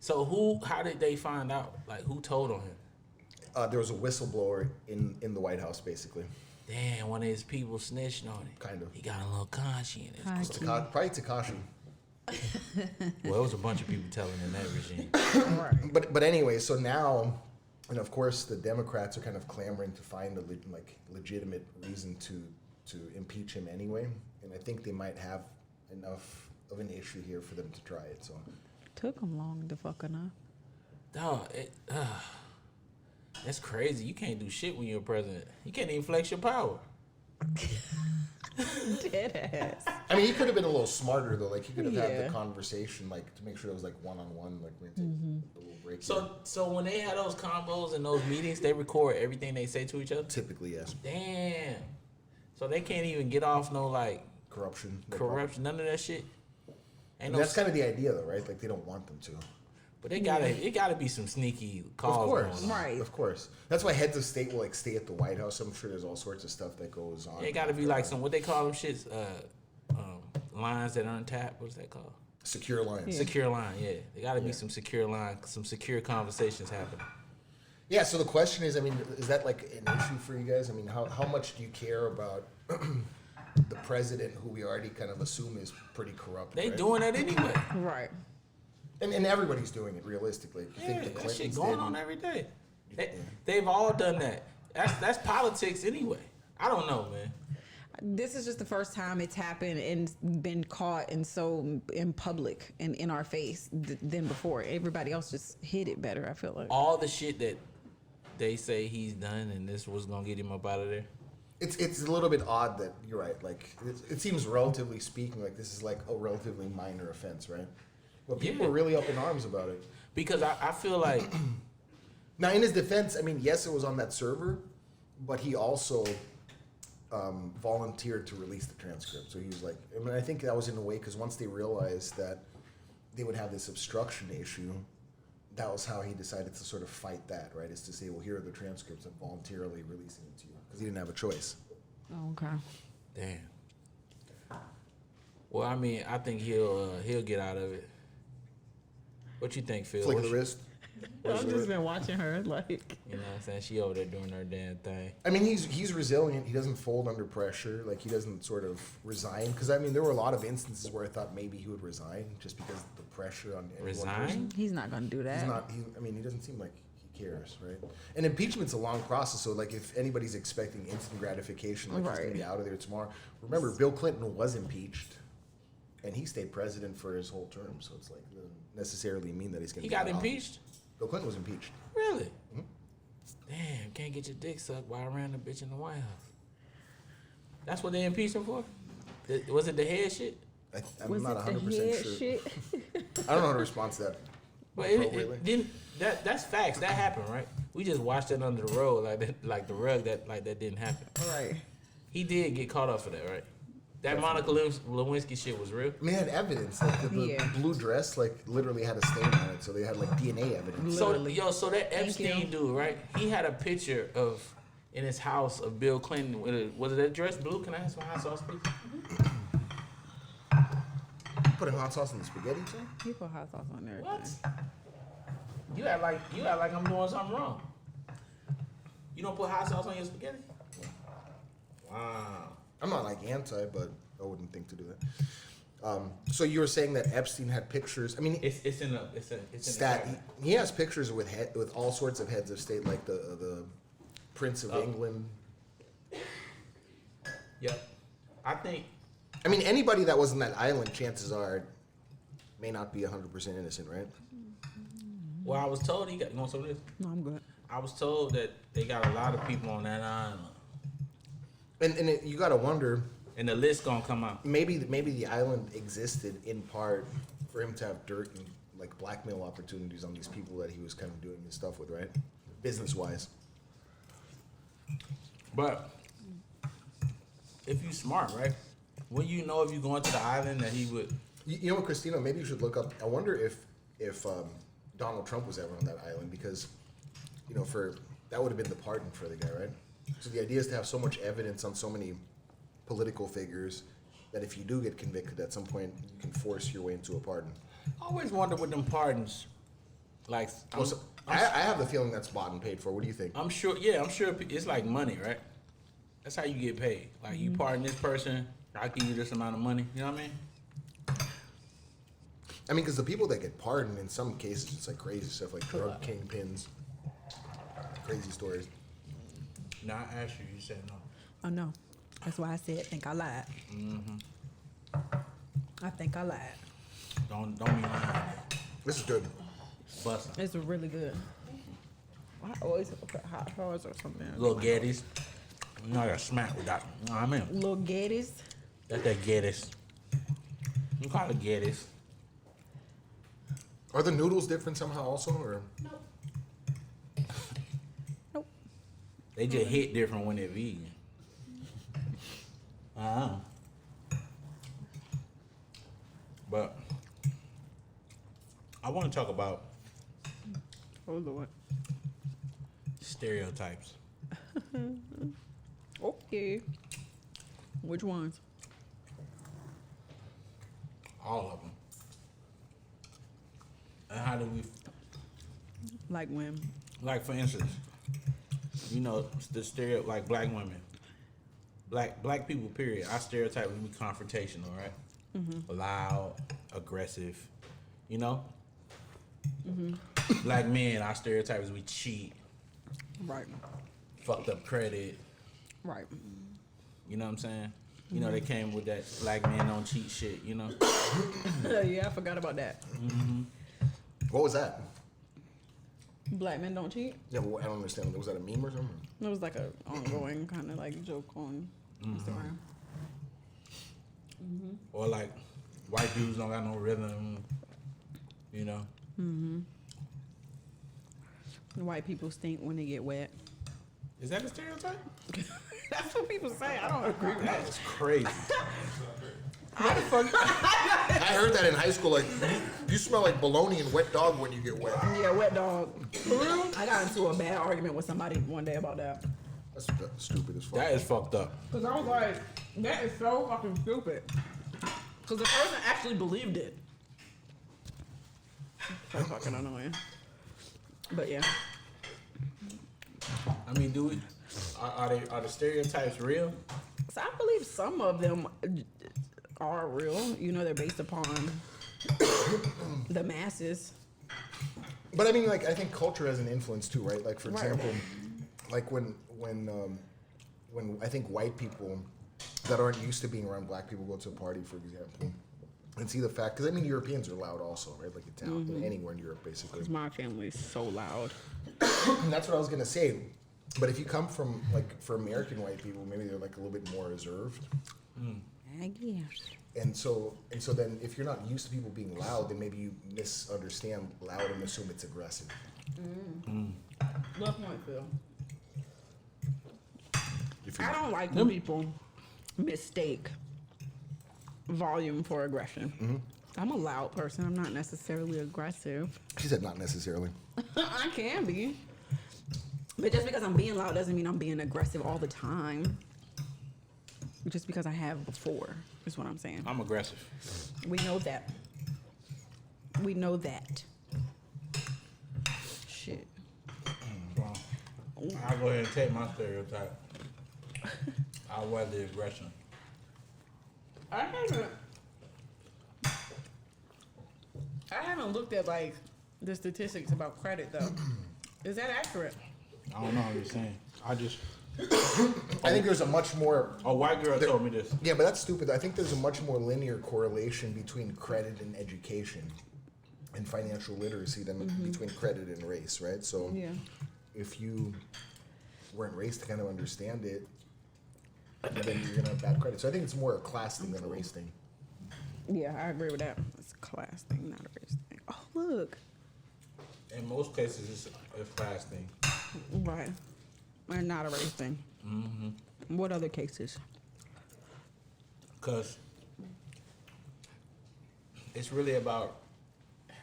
Speaker 4: So how did they find out? Like who told on him?
Speaker 5: There was a whistleblower in the White House, basically.
Speaker 4: Damn, one of his people snitched on it.
Speaker 5: Kind of.
Speaker 4: He got a little conscience.
Speaker 5: Probably Tekashi.
Speaker 4: Well, it was a bunch of people telling in that regime.
Speaker 5: But anyway, so now, and of course, the Democrats are kind of clamoring to find a legitimate reason to impeach him anyway, and I think they might have enough of an issue here for them to try it. So
Speaker 1: Took him long to fuck enough.
Speaker 4: Dog, that's crazy. You can't do shit when you're a president. You can't even flex your power.
Speaker 1: Dead ass.
Speaker 5: I mean, he could have been a little smarter though. Like he could have had
Speaker 1: Yeah.
Speaker 5: the conversation, like to make sure it was like one-on-one. Like we're gonna take a little break. here.
Speaker 4: So when they had those combos and those meetings, they record everything they say to each other.
Speaker 5: typically, yes,
Speaker 4: Damn. So they can't even get off no like
Speaker 5: corruption.
Speaker 4: corruption, none of that shit. Ain't
Speaker 5: And
Speaker 4: no.
Speaker 5: that's kind of the idea, though, right? Like they don't want them to.
Speaker 4: But it gotta be some sneaky calls going on.
Speaker 1: Right.
Speaker 5: Of course. That's why heads of state will like stay at the White House. I'm sure there's all sorts of stuff that goes on.
Speaker 4: It gotta be like some, what they call them shits, lines that aren't tapped. What's that called?
Speaker 5: Secure lines.
Speaker 4: Yeah. Secure line, yeah. There gotta be some secure line, some secure conversations happening.
Speaker 5: Yeah, so the question is, I mean, is that like an issue for you guys? I mean, how much do you care about the president who we already kind of assume is pretty corrupt?
Speaker 4: They
Speaker 5: right?
Speaker 4: doing that anyway.
Speaker 1: Right.
Speaker 5: And everybody's doing it realistically. You
Speaker 4: Yeah,
Speaker 5: think the
Speaker 4: that
Speaker 5: Clintons
Speaker 4: shit going
Speaker 5: did?
Speaker 4: on every day. They've all done that. That's politics anyway. I don't know, man.
Speaker 1: This is just the first time it's happened and been caught and so in public and in our face than before. Everybody else just hid it better, I feel like.
Speaker 4: All the shit that they say he's done and this was gonna get him up out of there.
Speaker 5: It's a little bit odd that you're right. Like it seems relatively speaking like this is like a relatively minor offense, right? But people are really up in arms about it.
Speaker 4: Because I feel like
Speaker 5: Now, in his defense, I mean, yes, it was on that server, but he also volunteered to release the transcript. So he was like, I mean, I think that was in a way because once they realized that they would have this obstruction issue, that was how he decided to sort of fight that, right? Is to say, well, here are the transcripts and voluntarily releasing it to you because he didn't have a choice.
Speaker 1: Oh, okay.
Speaker 4: damn. Well, I mean, I think he'll get out of it. What you think, Phil?
Speaker 5: Flick of the wrist.
Speaker 1: I've just been watching her, like.
Speaker 4: You know what I'm saying? She over there doing her damn thing.
Speaker 5: I mean, he's resilient. He doesn't fold under pressure. Like, he doesn't sort of resign. Because, I mean, there were a lot of instances where I thought maybe he would resign just because of the pressure on any one person.
Speaker 4: Resign?
Speaker 1: He's not going to do that.
Speaker 5: He's not, I mean, he doesn't seem like he cares, right? And impeachment's a long process. So, like, if anybody's expecting instant gratification, like he's going to be out of there tomorrow. Remember, Bill Clinton was impeached. And he stayed president for his whole term. So it's like, it doesn't necessarily mean that he's going to be
Speaker 4: He got
Speaker 5: out.
Speaker 4: impeached?
Speaker 5: Bill Clinton was impeached.
Speaker 4: Really? Mm-hmm. Damn, can't get your dick sucked by a random bitch in the White House. That's what they impeached him for? Was it the head shit?
Speaker 5: I'm not 100% sure.
Speaker 1: Shit?
Speaker 5: I don't know how to respond to that.
Speaker 4: But it didn't. That's facts. That happened, right? We just washed it under the rug, like the rug that didn't happen.
Speaker 1: Right.
Speaker 4: He did get caught up for that, right? That Monica Lewinsky shit was real.
Speaker 5: I mean, they had evidence. Like the blue dress, like literally had a stain on it, so they had like DNA evidence.
Speaker 4: So that Epstein dude, right? He had a picture of in his house of Bill Clinton with was it that dress blue? Can I have some hot sauce, please?
Speaker 5: Putting hot sauce in the spaghetti too?
Speaker 1: You put hot sauce on there.
Speaker 4: What? You act like I'm doing something wrong. You don't put hot sauce on your spaghetti? Wow.
Speaker 5: I'm not like anti, but I wouldn't think to do that. So you were saying that Epstein had pictures. I mean,
Speaker 4: It's in
Speaker 5: stat. He has pictures with all sorts of heads of state, like the Prince of England.
Speaker 4: Yep. I think.
Speaker 5: I mean, anybody that was in that island, chances are, may not be 100% innocent, right?
Speaker 4: Well, I was told you want some of this?
Speaker 1: No, I'm good.
Speaker 4: I was told that they got a lot of people on that island.
Speaker 5: And you got to wonder.
Speaker 4: And the list gonna come out.
Speaker 5: Maybe the island existed in part for him to have dirt and like blackmail opportunities on these people that he was kind of doing his stuff with, right? Business wise.
Speaker 4: But if you smart, right? Wouldn't you know if you going to the island that he would?
Speaker 5: You know what, Christina? Maybe you should look up. I wonder if Donald Trump was ever on that island because, you know, that would have been the pardon for the guy, right? So the idea is to have so much evidence on so many political figures that if you do get convicted at some point, you can force your way into a pardon.
Speaker 4: I always wonder with them pardons. Like,
Speaker 5: I have the feeling that's bought and paid for. What do you think?
Speaker 4: I'm sure. Yeah, I'm sure it's like money, right? That's how you get paid. Like you pardon this person, I'll give you this amount of money. You know what I mean?
Speaker 5: I mean, because the people that get pardoned in some cases, it's like crazy stuff, like drug kingpins, crazy stories.
Speaker 4: No, I asked you. You said no.
Speaker 1: Oh, no. That's why I said, I think I lied.
Speaker 4: Mm-hmm.
Speaker 1: I think I lied.
Speaker 4: Don't be lying.
Speaker 5: This is good.
Speaker 4: Bustin'.
Speaker 1: It's really good. I always have to put hot sauce or something.
Speaker 4: Little Gettys. You know I got smack with that. You know what I mean?
Speaker 1: Little Gettys.
Speaker 4: That's that Gettys. You call it Gettys.
Speaker 5: Are the noodles different somehow also, or?
Speaker 1: Nope.
Speaker 4: They just hit different when they're vegan. But I want to talk about
Speaker 1: Oh Lord.
Speaker 4: Stereotypes.
Speaker 1: Okay. Which ones?
Speaker 4: All of them. And how do we,
Speaker 1: Like when?
Speaker 4: like for instance, you know, the like black women, black people. Period. Our stereotype would be confrontational, right?
Speaker 1: Mm-hmm.
Speaker 4: Loud, aggressive. You know. Black men, our stereotype is we cheat,
Speaker 1: Right.
Speaker 4: fucked up credit.
Speaker 1: Right.
Speaker 4: You know what I'm saying? You know, they came with that black men don't cheat shit, you know?
Speaker 1: Yeah, I forgot about that.
Speaker 5: What was that?
Speaker 1: Black men don't cheat.
Speaker 5: Yeah, well, I don't understand. Was that a meme or something?
Speaker 1: It was like a ongoing kind of like joke on Instagram.
Speaker 4: Or like, white dudes don't got no rhythm, you know?
Speaker 1: White people stink when they get wet.
Speaker 4: Is that a stereotype?
Speaker 1: That's what people say. I don't agree with that.
Speaker 4: That's crazy. How the fuck?
Speaker 5: I heard that in high school. Like, you smell like bologna and wet dog when you get wet.
Speaker 1: Yeah, wet dog. For real? I got into a bad argument with somebody one day about that.
Speaker 5: That's stupid as fuck.
Speaker 4: That is fucked up.
Speaker 1: Because I was like, that is so fucking stupid. Because the person actually believed it. So fucking annoying. But yeah.
Speaker 4: I mean, do we? Are the stereotypes real?
Speaker 1: So I believe some of them are real. You know, they're based upon the masses.
Speaker 5: But I mean, like, I think culture has an influence too, right? Like, for
Speaker 1: Right.
Speaker 5: example, like when I think white people that aren't used to being around black people go to a party, for example, and see the fact, because I mean, Europeans are loud also, right? Like anywhere in Europe, basically.
Speaker 1: Because my family is so loud.
Speaker 5: And that's what I was gonna say. But if you come from, like, for American white people, maybe they're like a little bit more reserved.
Speaker 1: I guess.
Speaker 5: And so then if you're not used to people being loud, then maybe you misunderstand loud and assume it's aggressive.
Speaker 1: What point, Phil?
Speaker 5: If you-
Speaker 1: I don't like when people mistake volume for aggression. I'm a loud person. I'm not necessarily aggressive.
Speaker 5: She said not necessarily.
Speaker 1: I can be. But just because I'm being loud doesn't mean I'm being aggressive all the time. Just because I have before, is what I'm saying.
Speaker 4: I'm aggressive.
Speaker 1: We know that. We know that. Shit.
Speaker 4: Well, I'll go ahead and take my stereotype. I'll wear the aggression.
Speaker 1: I haven't looked at like the statistics about credit though. Is that accurate?
Speaker 4: I don't know what you're saying. I
Speaker 5: think there's a much more.
Speaker 4: a white girl told me this.
Speaker 5: Yeah, but that's stupid. I think there's a much more linear correlation between credit and education and financial literacy than between credit and race, right? So
Speaker 1: Yeah.
Speaker 5: if you weren't raised to kind of understand it, then you're gonna have bad credit. So I think it's more a class thing than a race thing.
Speaker 1: Yeah, I agree with that. It's a class thing, not a race thing. Oh, look.
Speaker 4: In most cases, it's a class thing.
Speaker 1: Right. And not a race thing. What other cases?
Speaker 4: Because it's really about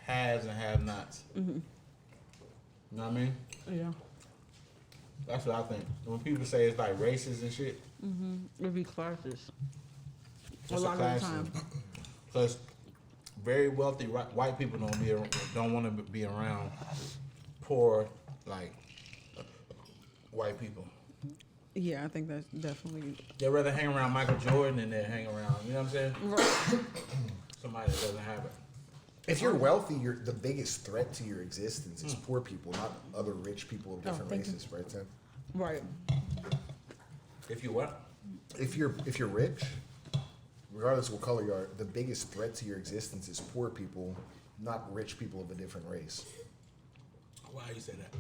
Speaker 4: haves and have-nots. You know what I mean?
Speaker 1: Yeah.
Speaker 4: That's what I think. When people say it's like races and shit,
Speaker 1: It'd be classes.
Speaker 4: it's
Speaker 1: A
Speaker 4: a
Speaker 1: lot of the
Speaker 4: class
Speaker 1: time.
Speaker 4: thing. Because very wealthy white people don't want to be around poor, like, white people.
Speaker 1: Yeah, I think that's definitely
Speaker 4: They'd rather hang around Michael Jordan than they hang around, you know what I'm saying?
Speaker 1: right.
Speaker 4: Somebody that doesn't have it.
Speaker 5: If you're wealthy, the biggest threat to your existence is poor people, not other rich people of different
Speaker 1: thank you.
Speaker 5: races, right, Tim?
Speaker 1: Right.
Speaker 4: If you what?
Speaker 5: If you're rich, regardless of what color you are, the biggest threat to your existence is poor people, not rich people of a different race.
Speaker 4: Why you say that?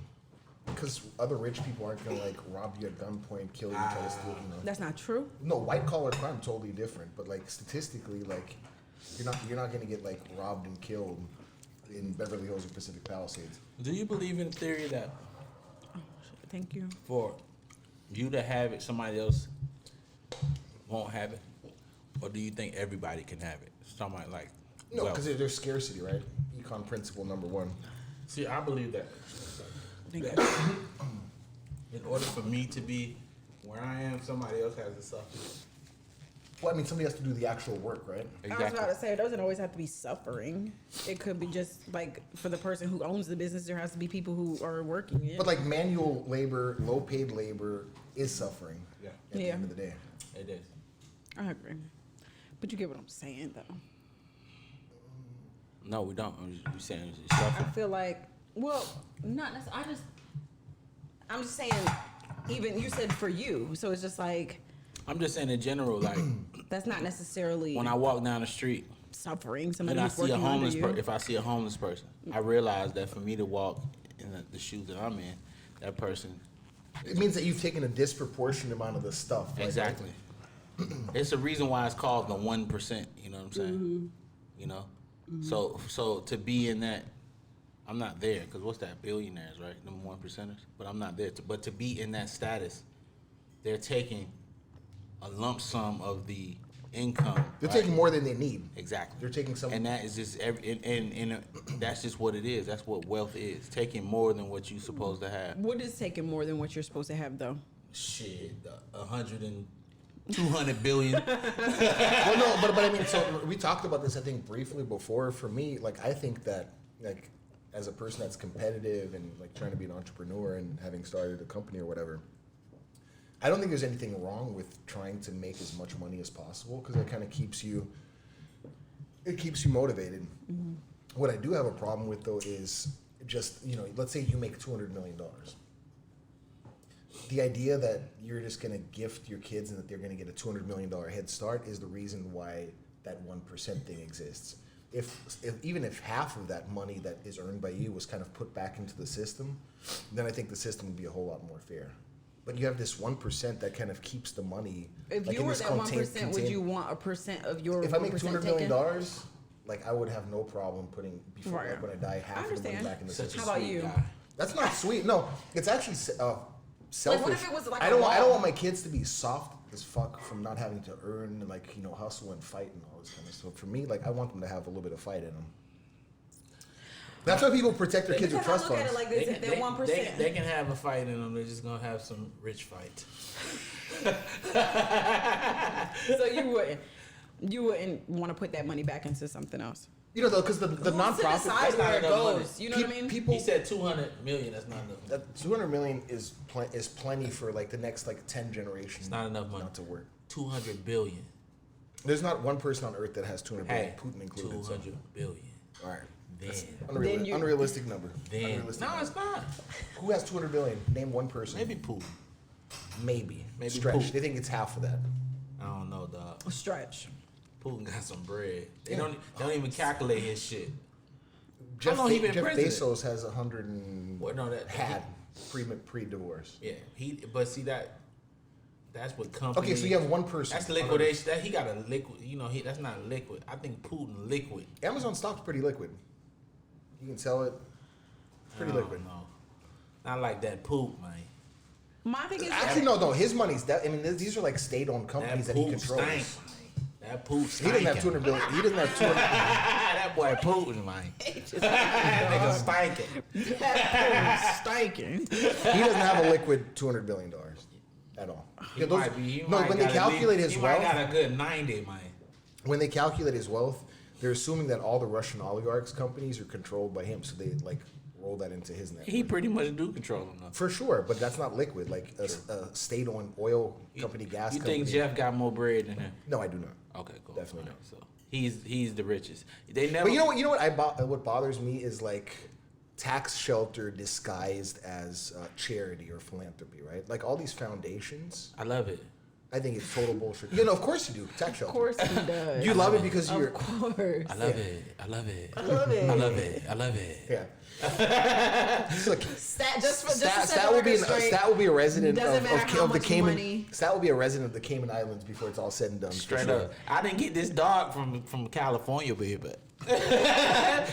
Speaker 5: Because other rich people aren't gonna like rob you at gunpoint, kill you, try to steal.
Speaker 1: That's not true.
Speaker 5: No, white collar crime totally different, but like statistically, like you're not gonna get like robbed and killed in Beverly Hills or Pacific Palisades.
Speaker 4: Do you believe in the theory that
Speaker 1: Thank you.
Speaker 4: for you to have it, somebody else won't have it? Or do you think everybody can have it? Somebody like
Speaker 5: No,
Speaker 4: wealth.
Speaker 5: because there's scarcity, right? Econ principle number one.
Speaker 4: See, I believe that. In order for me to be where I am, somebody else has to suffer.
Speaker 5: Well, I mean, somebody has to do the actual work, right?
Speaker 1: I was about to say, it doesn't always have to be suffering. It could be just like for the person who owns the business, there has to be people who are working it.
Speaker 5: But like manual labor, low paid labor is suffering.
Speaker 4: Yeah.
Speaker 5: At the end of the day.
Speaker 4: It is.
Speaker 1: I agree. But you get what I'm saying, though.
Speaker 4: No, we don't. I'm just saying it's
Speaker 1: I
Speaker 4: suffering.
Speaker 1: feel like, well, not necessarily. I'm just saying, even you said for you, so it's just like
Speaker 4: I'm just saying in general, like
Speaker 1: that's not necessarily
Speaker 4: when I walk down the street
Speaker 1: suffering. Somebody
Speaker 4: and I
Speaker 1: who's
Speaker 4: see a
Speaker 1: working under
Speaker 4: homeless
Speaker 1: you.
Speaker 4: person, if I see a homeless person, I realize that for me to walk in the shoes that I'm in, that person
Speaker 5: It means that you've taken a disproportionate amount of the stuff. Right?
Speaker 4: exactly. It's a reason why it's called the 1%. You know what I'm saying? You know, so to be in that, I'm not there because what's that? Billionaires, right? Number 1%ers. But I'm not there. But to be in that status, they're taking a lump sum of the income.
Speaker 5: They're
Speaker 4: right?
Speaker 5: taking more than they need.
Speaker 4: Exactly.
Speaker 5: They're taking some.
Speaker 4: And that is just and that's just what it is. That's what wealth is. Taking more than what you're supposed to have.
Speaker 1: What is taking more than what you're supposed to have, though?
Speaker 4: Shit, 200 billion.
Speaker 5: Well, no, but I mean, so we talked about this, I think, briefly before. For me, like, I think that, like, as a person that's competitive and like trying to be an entrepreneur and having started a company or whatever, I don't think there's anything wrong with trying to make as much money as possible because it kind of keeps you motivated. Mm-hmm. What I do have a problem with though is just, you know, let's say you make $200 million. The idea that you're just going to gift your kids and that they're going to get a $200 million head start is the reason why that 1% thing exists. Even if half of that money that is earned by you was kind of put back into the system, then I think the system would be a whole lot more fair. But you have this 1% that kind of keeps the money.
Speaker 1: If
Speaker 5: like
Speaker 1: you
Speaker 5: in
Speaker 1: were
Speaker 5: this
Speaker 1: that 1%, would you want a percent of your?
Speaker 5: If I make
Speaker 1: 1%
Speaker 5: $200 million,
Speaker 1: taken?
Speaker 5: like I would have no problem putting before
Speaker 1: Right.
Speaker 5: like, when I die half of the money back in the
Speaker 4: Such a
Speaker 5: system.
Speaker 1: How about
Speaker 4: sweet
Speaker 1: you?
Speaker 4: guy.
Speaker 5: That's not sweet. No, it's actually selfish.
Speaker 1: Like, what if it was like
Speaker 5: I
Speaker 1: a
Speaker 5: don't
Speaker 1: law?
Speaker 5: want my kids to be soft as fuck from not having to earn and like, you know, hustle and fight and all this kind of stuff. For me, like I want them to have a little bit of fight in them. That's why people protect their kids with
Speaker 1: Because I
Speaker 5: trust
Speaker 1: look at
Speaker 5: funds.
Speaker 1: it like this: if they're 1%,
Speaker 4: They can have a fight in them. They're just gonna have some rich fight.
Speaker 1: so you wouldn't want to put that money back into something else.
Speaker 5: You know, though, because the
Speaker 1: Who's to
Speaker 5: nonprofit.
Speaker 1: decide where it
Speaker 4: enough money.
Speaker 1: goes? You know what I mean?
Speaker 5: People.
Speaker 4: He said 200 million. That's not enough.
Speaker 5: That 200 million is plenty for like the next like 10 generations.
Speaker 4: It's not enough money.
Speaker 5: Not to work.
Speaker 4: 200 billion.
Speaker 5: There's not one person on earth that has 200 billion,
Speaker 4: Hey,
Speaker 5: Putin included.
Speaker 4: 200 billion.
Speaker 5: All right. That's
Speaker 4: Then,
Speaker 1: Then you-
Speaker 5: unrealistic number.
Speaker 4: then.
Speaker 5: Unrealistic
Speaker 4: No,
Speaker 5: number.
Speaker 4: it's not.
Speaker 5: Who has 200 billion? Name one person.
Speaker 4: Maybe Putin.
Speaker 5: Maybe.
Speaker 4: Maybe
Speaker 5: Stretch.
Speaker 4: Putin.
Speaker 5: They think it's half of that.
Speaker 4: I don't know, dog.
Speaker 1: A stretch.
Speaker 4: Putin got some bread. They
Speaker 5: Yeah.
Speaker 4: don't even calculate his shit.
Speaker 5: Jeff,
Speaker 4: long he been
Speaker 5: Jeff
Speaker 4: president?
Speaker 5: Bezos has 100 and
Speaker 4: Well, no, that
Speaker 5: had pre-divorce.
Speaker 4: Yeah, but see that's what company.
Speaker 5: Okay, so you have one person.
Speaker 4: That's liquidation. That he got a liquid. You know, that's not liquid. I think Putin liquid.
Speaker 5: Amazon stock's pretty liquid. You can sell it. It's pretty liquid.
Speaker 4: No, not like that poop, man.
Speaker 1: My thing is
Speaker 5: Actually, no. His money's that. I mean, these are like state-owned companies that he
Speaker 4: poop
Speaker 5: controls.
Speaker 4: stank. That poop
Speaker 5: He
Speaker 4: stank.
Speaker 5: doesn't have 200 billion. He doesn't have 200.
Speaker 4: That boy Putin, man. That nigga stanking.
Speaker 1: stinking.
Speaker 5: He doesn't have a liquid $200 billion at all.
Speaker 4: He
Speaker 5: Yeah, those-
Speaker 4: might be. He
Speaker 5: no,
Speaker 4: might
Speaker 5: when they
Speaker 4: got at
Speaker 5: calculate
Speaker 4: least-
Speaker 5: his
Speaker 4: he
Speaker 5: wealth,
Speaker 4: might got a good 90, man.
Speaker 5: when they calculate his wealth, they're assuming that all the Russian oligarchs companies are controlled by him, so they like roll that into his net.
Speaker 4: He pretty much do control him, though.
Speaker 5: For sure, but that's not liquid. Like a state-owned oil company, gas
Speaker 4: You
Speaker 5: company.
Speaker 4: think Jeff got more bread than him?
Speaker 5: No, I do not.
Speaker 4: Okay, cool.
Speaker 5: Definitely
Speaker 4: All right, so he's the richest. They never.
Speaker 5: But you know what? What bothers me is like tax shelter disguised as charity or philanthropy, right? Like all these foundations.
Speaker 4: I love it.
Speaker 5: I think it's total bullshit. You know, of course you do. Tax shelter.
Speaker 1: Of course he does.
Speaker 5: You love it because you're.
Speaker 1: Of course.
Speaker 4: I love it. I love it.
Speaker 1: I love it.
Speaker 4: I love it. I love it.
Speaker 5: Yeah. Look,
Speaker 1: Stat, just to
Speaker 5: Stat
Speaker 1: set the
Speaker 5: will be
Speaker 1: record straight,
Speaker 5: Stat will be a resident
Speaker 1: Doesn't matter how
Speaker 5: of the
Speaker 1: much
Speaker 5: Cayman.
Speaker 1: money.
Speaker 5: Stat will be a resident of the Cayman Islands before it's all said and done. for
Speaker 4: Straight
Speaker 5: sure.
Speaker 4: up. I didn't get this dog from California, baby.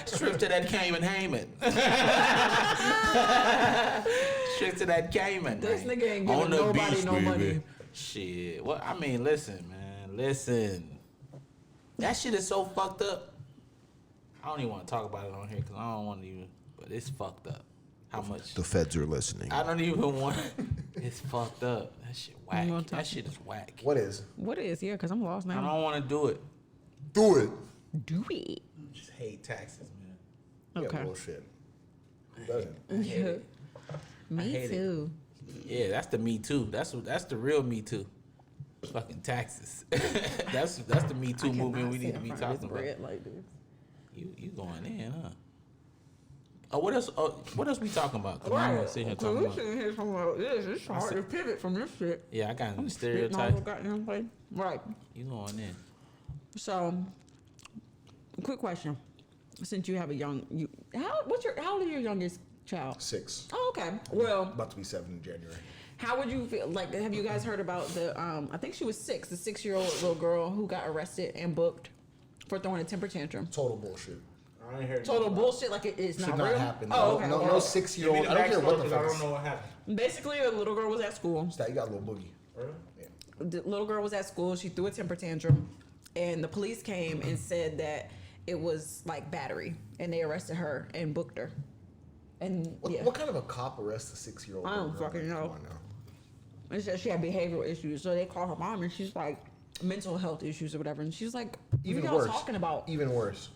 Speaker 4: Strip to that Cayman Hayman. Strip to that Cayman.
Speaker 1: This
Speaker 4: man.
Speaker 1: nigga ain't giving
Speaker 4: On the
Speaker 1: nobody
Speaker 4: beach,
Speaker 1: no
Speaker 4: baby.
Speaker 1: money.
Speaker 4: Shit. Well, I mean, listen, man. Listen. That shit is so fucked up. I don't even want to talk about it on here because I don't want to even. but it's fucked up. How much?
Speaker 5: The feds are listening.
Speaker 4: I don't even want. It's fucked up. That shit whack. That shit is whack.
Speaker 5: What is?
Speaker 1: Yeah, because I'm lost
Speaker 4: I
Speaker 1: now.
Speaker 4: don't want to do it.
Speaker 5: Do it.
Speaker 1: Do it.
Speaker 4: I just hate taxes, man.
Speaker 5: Yeah,
Speaker 1: Okay.
Speaker 5: bullshit. Who doesn't?
Speaker 4: I hate it.
Speaker 1: Me
Speaker 4: hate it.
Speaker 1: too.
Speaker 4: Yeah, that's the Me Too. That's the real Me Too. Fucking taxes. that's the Me Too movement we need to be talking about.
Speaker 1: Like this.
Speaker 4: You going in, huh? Oh, what else? Oh, what else we talking about? Cause I'm gonna sit here talking about.
Speaker 1: Sitting here talking about this. It's hard to pivot from this shit.
Speaker 4: Yeah, I got the
Speaker 1: Spitting all
Speaker 4: stereotype.
Speaker 1: over goddamn place. Right.
Speaker 4: You going in?
Speaker 1: So, quick question: since you have a young, how old is your youngest child?
Speaker 5: 6.
Speaker 1: Oh, okay. Well,
Speaker 5: About to be 7 in January.
Speaker 1: how would you feel? Like, have you guys heard about the? I think she was 6, the 6-year-old little girl who got arrested and booked for throwing a temper tantrum.
Speaker 5: Total bullshit.
Speaker 4: I ain't heard.
Speaker 1: Total bullshit. Like it is
Speaker 5: Should
Speaker 1: not
Speaker 5: not
Speaker 1: real.
Speaker 5: happen.
Speaker 1: Oh, okay.
Speaker 5: No,
Speaker 1: okay.
Speaker 5: no 6-year-old. I don't care what the fuck.
Speaker 4: I don't know what happened.
Speaker 1: Basically, a little girl was at school.
Speaker 5: That you got a little boogie. Yeah.
Speaker 1: The little girl was at school. She threw a temper tantrum, and the police came and said that it was like battery, and they arrested her and booked her. And
Speaker 5: What kind of a cop arrests a 6-year-old?
Speaker 1: I don't
Speaker 5: girl?
Speaker 1: fucking know.
Speaker 5: Come on now.
Speaker 1: They said she had behavioral issues, so they called her mom, and she's like mental health issues or whatever, and she's like,
Speaker 5: Even
Speaker 1: "What are y'all
Speaker 5: worse.
Speaker 1: talking about?"
Speaker 5: Even worse.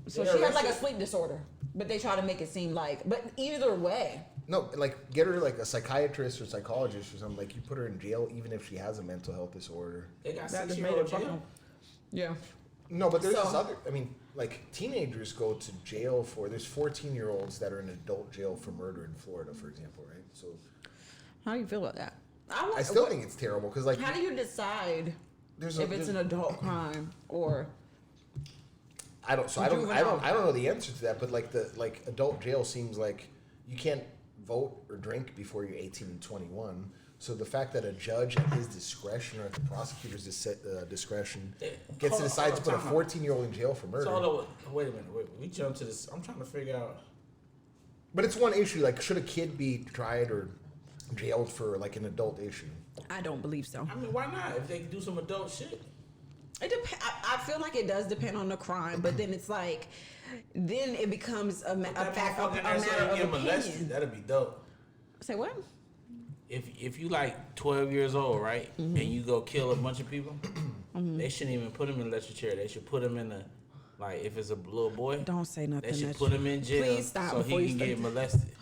Speaker 1: So she had like a sleep disorder, but they try to make it seem like. But either way,
Speaker 5: No, like get her like a psychiatrist or psychologist or something. Like you put her in jail even if she has a mental health disorder.
Speaker 4: They got
Speaker 1: that just made
Speaker 4: 6-year-old
Speaker 1: it fucking.
Speaker 4: jail.
Speaker 1: Yeah.
Speaker 5: No, but there's
Speaker 1: So-
Speaker 5: this other. I mean, like teenagers go to jail for. There's 14-year-olds that are in adult jail for murder in Florida, for example, right? So
Speaker 1: How do you feel about that?
Speaker 5: I still think it's terrible because like
Speaker 1: How do you decide
Speaker 5: there's
Speaker 1: if it's an adult crime or?
Speaker 5: I don't
Speaker 1: juvenile.
Speaker 5: know the answer to that, but like adult jail seems like you can't vote or drink before you're 18 and 21. So the fact that a judge at his discretion or at the prosecutor's discretion gets to decide to put a 14-year-old in jail for murder.
Speaker 4: So hold on, wait a minute. We jump to this. I'm trying to figure out.
Speaker 5: But it's one issue. Like, should a kid be tried or jailed for like an adult issue?
Speaker 1: I don't believe so.
Speaker 4: I mean, why not? If they do some adult shit.
Speaker 1: It depends. I feel like it does depend on the crime, but then it's like, then it becomes a matter of
Speaker 4: molested,
Speaker 1: opinion.
Speaker 4: that'd be dope.
Speaker 1: Say what?
Speaker 4: If you like 12 years old, right, and you go kill a bunch of people, they shouldn't even put him in the electric chair. They should put him in the, like, if it's a little boy,
Speaker 1: Don't say nothing.
Speaker 4: they should
Speaker 1: that
Speaker 4: put him in jail
Speaker 1: Please stop
Speaker 4: so
Speaker 1: before
Speaker 4: he
Speaker 1: you
Speaker 4: can get
Speaker 1: start.
Speaker 4: molested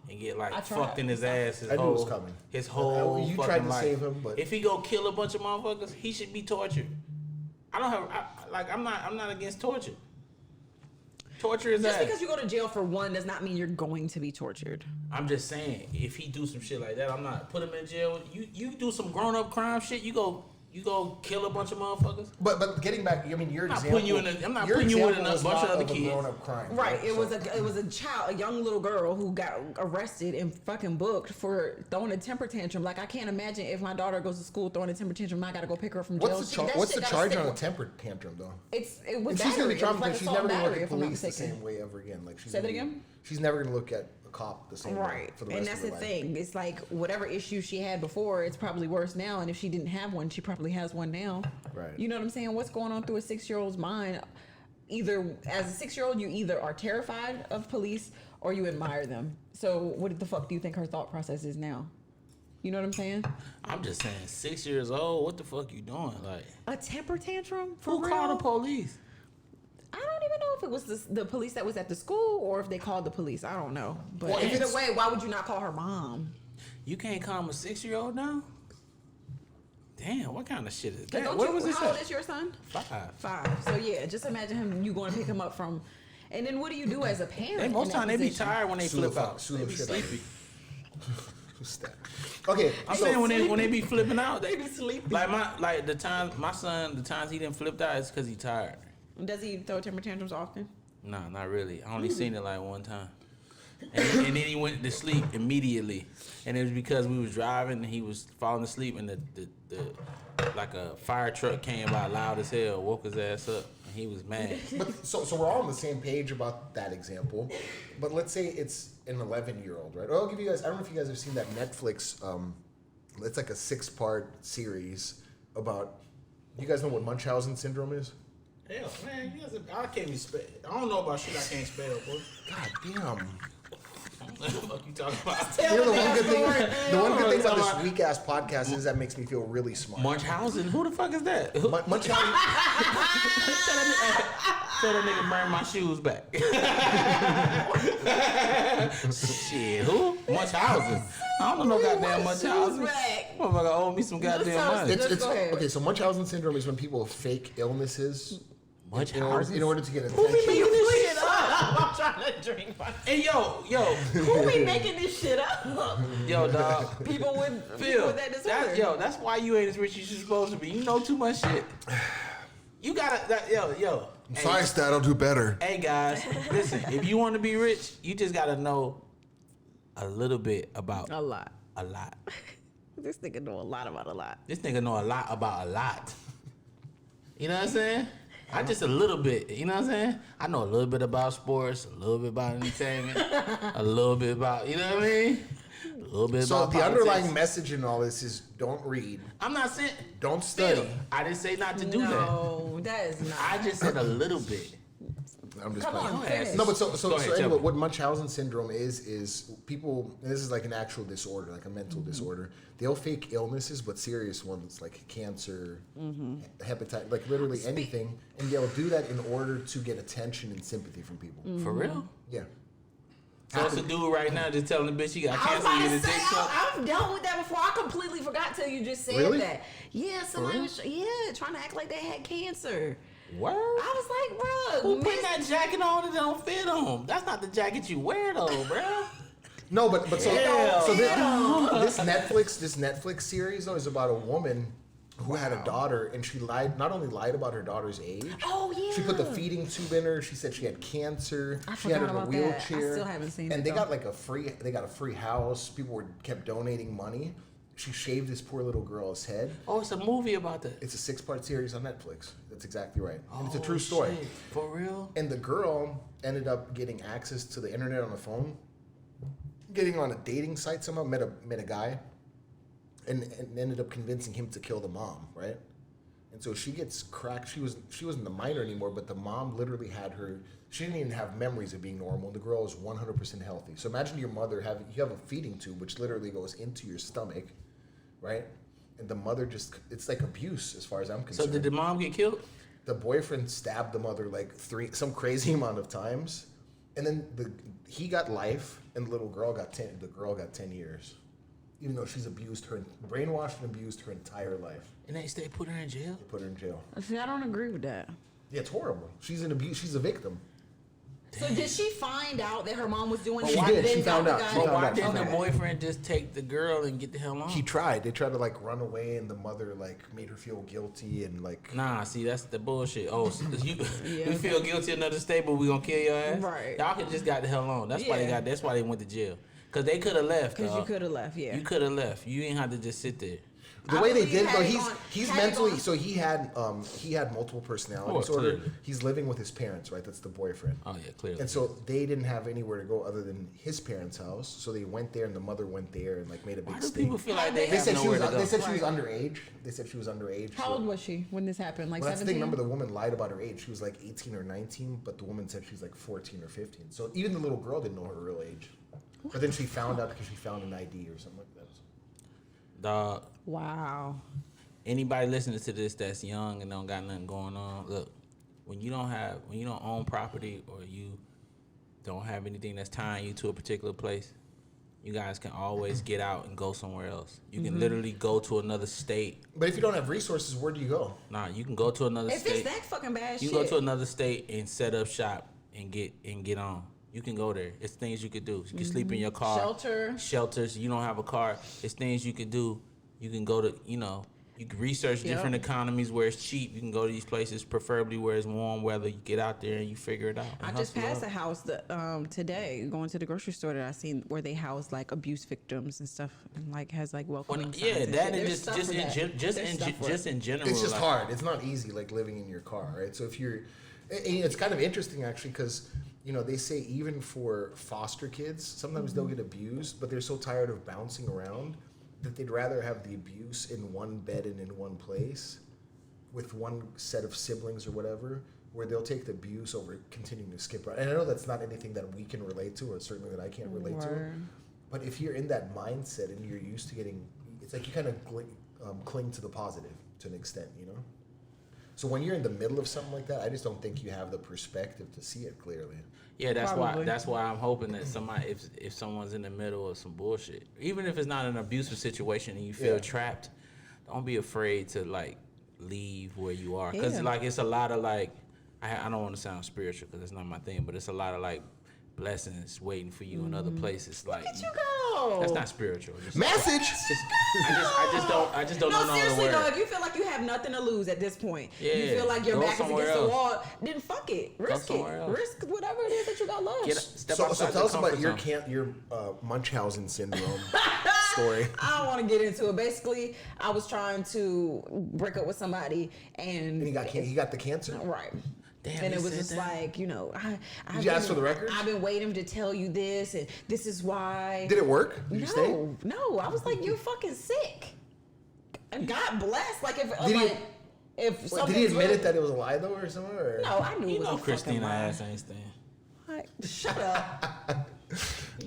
Speaker 4: and get like
Speaker 1: I
Speaker 4: fucked
Speaker 1: tried.
Speaker 4: in his ass his
Speaker 5: I knew it
Speaker 4: whole
Speaker 5: was coming.
Speaker 4: his whole
Speaker 5: You
Speaker 4: fucking
Speaker 5: tried to
Speaker 4: life.
Speaker 5: save him, but
Speaker 4: If he go kill a bunch of motherfuckers, he should be tortured. I'm not against torture. Torture is
Speaker 1: Just
Speaker 4: ass.
Speaker 1: because you go to jail for one does not mean you're going to be tortured.
Speaker 4: I'm just saying, if he do some shit like that, I'm not put him in jail. You do some grown up crime shit. You go kill a bunch of motherfuckers.
Speaker 5: But getting back, I mean, your
Speaker 4: I'm not
Speaker 5: example.
Speaker 4: putting you in a- I'm not
Speaker 5: your
Speaker 4: putting you in
Speaker 5: example
Speaker 4: a
Speaker 5: was
Speaker 4: bunch of
Speaker 5: not
Speaker 4: other
Speaker 5: a
Speaker 4: kids.
Speaker 5: grown-up crime,
Speaker 1: Right. It
Speaker 5: So-
Speaker 1: was a child, a young little girl who got arrested and fucking booked for throwing a temper tantrum. Like I can't imagine if my daughter goes to school throwing a temper tantrum, I gotta go pick her up from jail.
Speaker 5: What's the,
Speaker 1: That
Speaker 5: what's
Speaker 1: shit
Speaker 5: the
Speaker 1: gotta
Speaker 5: charge
Speaker 1: stick
Speaker 5: on a
Speaker 1: with-
Speaker 5: temper tantrum though?
Speaker 1: It was
Speaker 5: If she's gonna
Speaker 1: battery.
Speaker 5: be
Speaker 1: It was
Speaker 5: traumatized,
Speaker 1: like
Speaker 5: she's
Speaker 1: assault
Speaker 5: never gonna look
Speaker 1: battery,
Speaker 5: at
Speaker 1: if I'm not
Speaker 5: police the
Speaker 1: mistaken.
Speaker 5: same way ever again. Like she's
Speaker 1: Say that
Speaker 5: gonna be-
Speaker 1: again?
Speaker 5: She's never gonna look at a cop the same way
Speaker 1: Right.
Speaker 5: for the
Speaker 1: And
Speaker 5: rest
Speaker 1: that's
Speaker 5: of
Speaker 1: the
Speaker 5: her life.
Speaker 1: thing. It's like whatever issue she had before, it's probably worse now. And if she didn't have one, she probably has one now.
Speaker 5: Right.
Speaker 1: You know what I'm saying? What's going on through a 6-year-old's mind? Either as a 6-year-old, you either are terrified of police or you admire them. So what the fuck do you think her thought process is now? You know what I'm saying?
Speaker 4: I'm just saying, 6 years old. What the fuck you doing? Like,
Speaker 1: A temper tantrum? For
Speaker 4: who
Speaker 1: real?
Speaker 4: called the police?
Speaker 1: I don't even know if it was the police that was at the school or if they called the police. I don't know. But
Speaker 5: Well, if
Speaker 1: either
Speaker 5: it's-
Speaker 1: way, why would you not call her mom?
Speaker 4: You can't calm a 6-year-old down? Damn, what kind of shit is that?
Speaker 1: Don't
Speaker 4: What
Speaker 1: you,
Speaker 4: was this?
Speaker 1: how old is your son?
Speaker 4: 5.
Speaker 1: 5. So yeah, just imagine him. You going to pick him up from, and then what do you do as a parent?
Speaker 4: They, most
Speaker 1: in that
Speaker 4: time they be
Speaker 1: position?
Speaker 4: tired when they
Speaker 5: Sue the
Speaker 4: flip
Speaker 5: fuck-
Speaker 4: out.
Speaker 5: sue
Speaker 4: They
Speaker 5: the
Speaker 4: be
Speaker 5: shit out of
Speaker 4: sleepy.
Speaker 5: Who's that? Okay,
Speaker 4: I'm
Speaker 5: so-
Speaker 4: saying when they be flipping out, they
Speaker 1: They be sleepy.
Speaker 4: like my son, the times he didn't flip out is because he tired.
Speaker 1: Does he throw temper tantrums often?
Speaker 4: Nah, not really. I only seen it like one time. And then he went to sleep immediately. And it was because we was driving and he was falling asleep and the like a fire truck came by loud as hell, woke his ass up, and he was mad.
Speaker 5: But so we're all on the same page about that example. But let's say it's an 11-year-old, right? Or I'll give you guys. I don't know if you guys have seen that Netflix. It's like a 6-part series about. You guys know what Munchausen syndrome is?
Speaker 4: Hell, man, I can't even spell. I don't know about shit I can't spell, boy.
Speaker 5: God damn.
Speaker 4: What the fuck you talking about?
Speaker 5: You know, the one good thing about this weak ass podcast is that makes me feel really smart.
Speaker 4: Munchausen? Who the fuck is that?
Speaker 5: Munchausen.
Speaker 4: Tell that nigga bring my shoes back. Shit, who? Munchausen. I don't know no goddamn Munchausen. Motherfucker owe me some goddamn money.
Speaker 5: Okay, so Munchausen syndrome is when people fake illnesses in order to get attention.
Speaker 4: Who be making this shit up?
Speaker 1: I'm trying to drink my.
Speaker 4: Hey, yo.
Speaker 1: Who be making this shit up?
Speaker 4: Yo, dog.
Speaker 1: People with that disorder.
Speaker 4: That's why you ain't as rich as you're supposed to be. You know too much shit. You gotta, yo.
Speaker 5: I'm sorry, Stat, I'll do better.
Speaker 4: Hey, guys, listen. If you want to be rich, you just gotta know a little bit about
Speaker 1: A lot.
Speaker 4: a lot.
Speaker 1: This nigga know a lot about a lot.
Speaker 4: This nigga know a lot about a lot. You know what I'm saying? I just a little bit. You know what I'm saying? I know a little bit about sports, a little bit about entertainment, a little bit about, you know what I mean? A little bit
Speaker 5: So
Speaker 4: about
Speaker 5: the
Speaker 4: politics.
Speaker 5: underlying message in all this is don't read,
Speaker 4: I'm not saying.
Speaker 5: don't study.
Speaker 4: I didn't say not to do
Speaker 1: No, that is not.
Speaker 4: that. I just said a little bit.
Speaker 5: I'm just
Speaker 1: Come
Speaker 5: playing.
Speaker 1: on, finish.
Speaker 5: No, but so
Speaker 4: Go ahead, tell
Speaker 5: anyway,
Speaker 4: me.
Speaker 5: what Munchausen syndrome is people, and this is like an actual disorder, like a mental disorder. They'll fake illnesses, but serious ones like cancer, hepatitis, like literally anything, and they'll do that in order to get attention and sympathy from people.
Speaker 4: For real?
Speaker 5: Yeah.
Speaker 4: So it's a dude right now just telling the bitch she got
Speaker 1: I was
Speaker 4: cancer
Speaker 1: about
Speaker 4: and
Speaker 1: to
Speaker 4: get a
Speaker 1: say,
Speaker 4: dick sucked.
Speaker 1: I've dealt with that before. I completely forgot till you just said
Speaker 5: Really?
Speaker 1: that. Yeah, somebody was, trying to act like they had cancer.
Speaker 4: Word?
Speaker 1: I was like, bro,
Speaker 4: Who put that jacket on that don't fit him? That's not the jacket you wear though, bro.
Speaker 5: No, but so
Speaker 4: Hell
Speaker 5: this Netflix series though is about a woman who had a daughter, and she not only lied about her daughter's age.
Speaker 1: Oh, yeah.
Speaker 5: She put the feeding tube in her. She said she had cancer.
Speaker 1: I
Speaker 5: She had her in a
Speaker 1: forgot about that. I
Speaker 5: wheelchair.
Speaker 1: still haven't seen
Speaker 5: and
Speaker 1: it,
Speaker 5: they
Speaker 1: though.
Speaker 5: got like they got a free house. People kept donating money. She shaved this poor little girl's head.
Speaker 4: Oh, it's a movie about that.
Speaker 5: It's a 6-part series on Netflix. That's exactly right. And it's a true story.
Speaker 4: Shit. For real?
Speaker 5: And the girl ended up getting access to the internet on the phone, getting on a dating site somehow, met a guy, and ended up convincing him to kill the mom, right? And so she gets cracked. She wasn't the minor anymore, but the mom literally had her. She didn't even have memories of being normal. The girl is 100% healthy. So imagine your mother you have a feeding tube which literally goes into your stomach, right? And the mother it's like abuse as far as I'm
Speaker 4: So
Speaker 5: concerned.
Speaker 4: did the mom get killed?
Speaker 5: The boyfriend stabbed the mother like some crazy amount of times, and then he got life, and the little girl got 10. The girl got 10 years, even though she's brainwashed and abused her entire life.
Speaker 4: And they put her in jail?
Speaker 5: They put her in jail.
Speaker 1: See, I don't agree with that.
Speaker 5: Yeah, it's horrible. She's an abuse. She's a victim.
Speaker 1: So did she find out that her mom was doing
Speaker 5: She
Speaker 1: that?
Speaker 5: did.
Speaker 1: Then
Speaker 5: She found
Speaker 1: got
Speaker 5: out.
Speaker 1: the guy-
Speaker 5: She
Speaker 4: But
Speaker 5: found
Speaker 4: why
Speaker 5: out.
Speaker 4: didn't the
Speaker 5: Okay.
Speaker 4: boyfriend just take the girl and get the hell on?
Speaker 5: He tried. They tried to like run away, and the mother like made her feel guilty and like.
Speaker 4: Nah, see, that's the bullshit. Oh, so you
Speaker 1: Yeah.
Speaker 4: we feel guilty another state, but we gonna kill your ass?
Speaker 1: Right.
Speaker 4: Y'all could just got the hell on. That's why
Speaker 1: Yeah.
Speaker 4: that's why they went to jail. Cause they could have left.
Speaker 1: Because you
Speaker 4: dog.
Speaker 1: could have left, yeah.
Speaker 4: You could have left. You ain't have to just sit there.
Speaker 5: The
Speaker 1: I
Speaker 5: way they
Speaker 1: believe
Speaker 5: did though,
Speaker 1: had it
Speaker 5: he's
Speaker 1: gone-
Speaker 5: mentally.
Speaker 1: had it
Speaker 5: So he had multiple personality
Speaker 4: Oh,
Speaker 5: disorder.
Speaker 4: clearly.
Speaker 5: He's living with his parents, right? That's the boyfriend.
Speaker 4: Oh yeah, clearly.
Speaker 5: And so they didn't have anywhere to go other than his parents' house. So they went there, and the mother went there and like made a big
Speaker 4: Why do
Speaker 5: stink.
Speaker 4: people feel like they
Speaker 5: They
Speaker 4: have
Speaker 5: said she
Speaker 4: nowhere
Speaker 5: was.
Speaker 4: to go?
Speaker 5: They said she was underage. They said she was underage.
Speaker 1: How old was she when this happened? Like
Speaker 5: Well, that's the thing.
Speaker 1: 17?
Speaker 5: Remember, the woman lied about her age. She was like 18 or 19, but the woman said she was like 14 or 15. So even the little girl didn't know her real age. But then she found out because she found an ID or something like that.
Speaker 4: Dog.
Speaker 1: Wow.
Speaker 4: Anybody listening to this that's young and don't got nothing going on, look, when you don't own property or you don't have anything that's tying you to a particular place, you guys can always get out and go somewhere else. You can literally go to another state.
Speaker 5: But if you don't have resources, where do you go?
Speaker 4: Nah, you can go to another
Speaker 1: If
Speaker 4: state.
Speaker 1: it's that fucking bad
Speaker 4: You
Speaker 1: shit.
Speaker 4: go to another state and set up shop and get on. You can go there. It's things you could do. You can sleep in your car.
Speaker 1: Shelter.
Speaker 4: Shelters. You don't have a car. It's things you could do. You can go to, you can research different economies where it's cheap. You can go to these places, preferably where it's warm weather. You get out there and you figure it out.
Speaker 1: I just passed a house today, going to the grocery store that I seen where they house like abuse victims and stuff, and like has like welcoming. signs
Speaker 4: Yeah,
Speaker 1: and
Speaker 4: that
Speaker 1: shit.
Speaker 4: and
Speaker 1: There's
Speaker 4: just
Speaker 1: stuff
Speaker 4: just
Speaker 1: for
Speaker 4: in
Speaker 1: that.
Speaker 4: gen- just
Speaker 1: There's
Speaker 4: in
Speaker 1: stuff for
Speaker 4: just
Speaker 1: it.
Speaker 4: in general.
Speaker 5: It's just
Speaker 4: like,
Speaker 5: hard. It's not easy, like living in your car, right? So if you're, and it's kind of interesting actually, because they say even for foster kids, sometimes they'll get abused, but they're so tired of bouncing around that they'd rather have the abuse in one bed and in one place with one set of siblings or whatever where they'll take the abuse over continuing to skip around. And I know that's not anything that we can relate to, or certainly that I can't relate to. But if you're in that mindset and you're used to getting, it's like you kind of cling to the positive to an extent, you know? So when you're in the middle of something like that, I just don't think you have the perspective to see it clearly.
Speaker 4: Yeah, that's why I'm hoping that somebody, if someone's in the middle of some bullshit, even if it's not an abusive situation and you feel trapped, don't be afraid to like leave where you are, because like it's a lot of like, I don't want to sound spiritual because that's not my thing, but it's a lot of like blessings waiting for you in other places. Like,
Speaker 1: Look at you go.
Speaker 4: That's not spiritual.
Speaker 5: Message.
Speaker 4: I just don't know no other
Speaker 1: seriously
Speaker 4: word.
Speaker 1: though, if you feel like you have nothing to lose at this point,
Speaker 4: Yeah,
Speaker 1: you feel like your
Speaker 4: go
Speaker 1: back is
Speaker 4: somewhere
Speaker 1: against the
Speaker 4: else.
Speaker 1: wall, then fuck it, risk it,
Speaker 4: somewhere else.
Speaker 1: risk whatever it is that you got left.
Speaker 5: So tell us about your Munchausen syndrome story.
Speaker 1: I don't want to get into it. Basically, I was trying to break up with somebody, and
Speaker 5: And he got the cancer.
Speaker 1: right.
Speaker 4: Damn,
Speaker 1: And
Speaker 4: he
Speaker 1: it was
Speaker 4: said
Speaker 1: just
Speaker 4: that?
Speaker 1: like, you know,
Speaker 5: Did you ask for the records?
Speaker 1: I've been waiting to tell you this, and this is why.
Speaker 5: Did it work? Did you stay?
Speaker 1: No. I was like, you're fucking sick. And God bless. Like, if
Speaker 5: Did he-
Speaker 1: like, if
Speaker 5: Did
Speaker 1: something's
Speaker 5: he admit
Speaker 1: really-
Speaker 5: it that it was a lie though, or something? Or?
Speaker 1: No, I knew it
Speaker 4: You
Speaker 1: was
Speaker 4: know
Speaker 1: a
Speaker 4: Christina
Speaker 1: fucking lie.
Speaker 4: ass ain't staying.
Speaker 1: Like, shut up.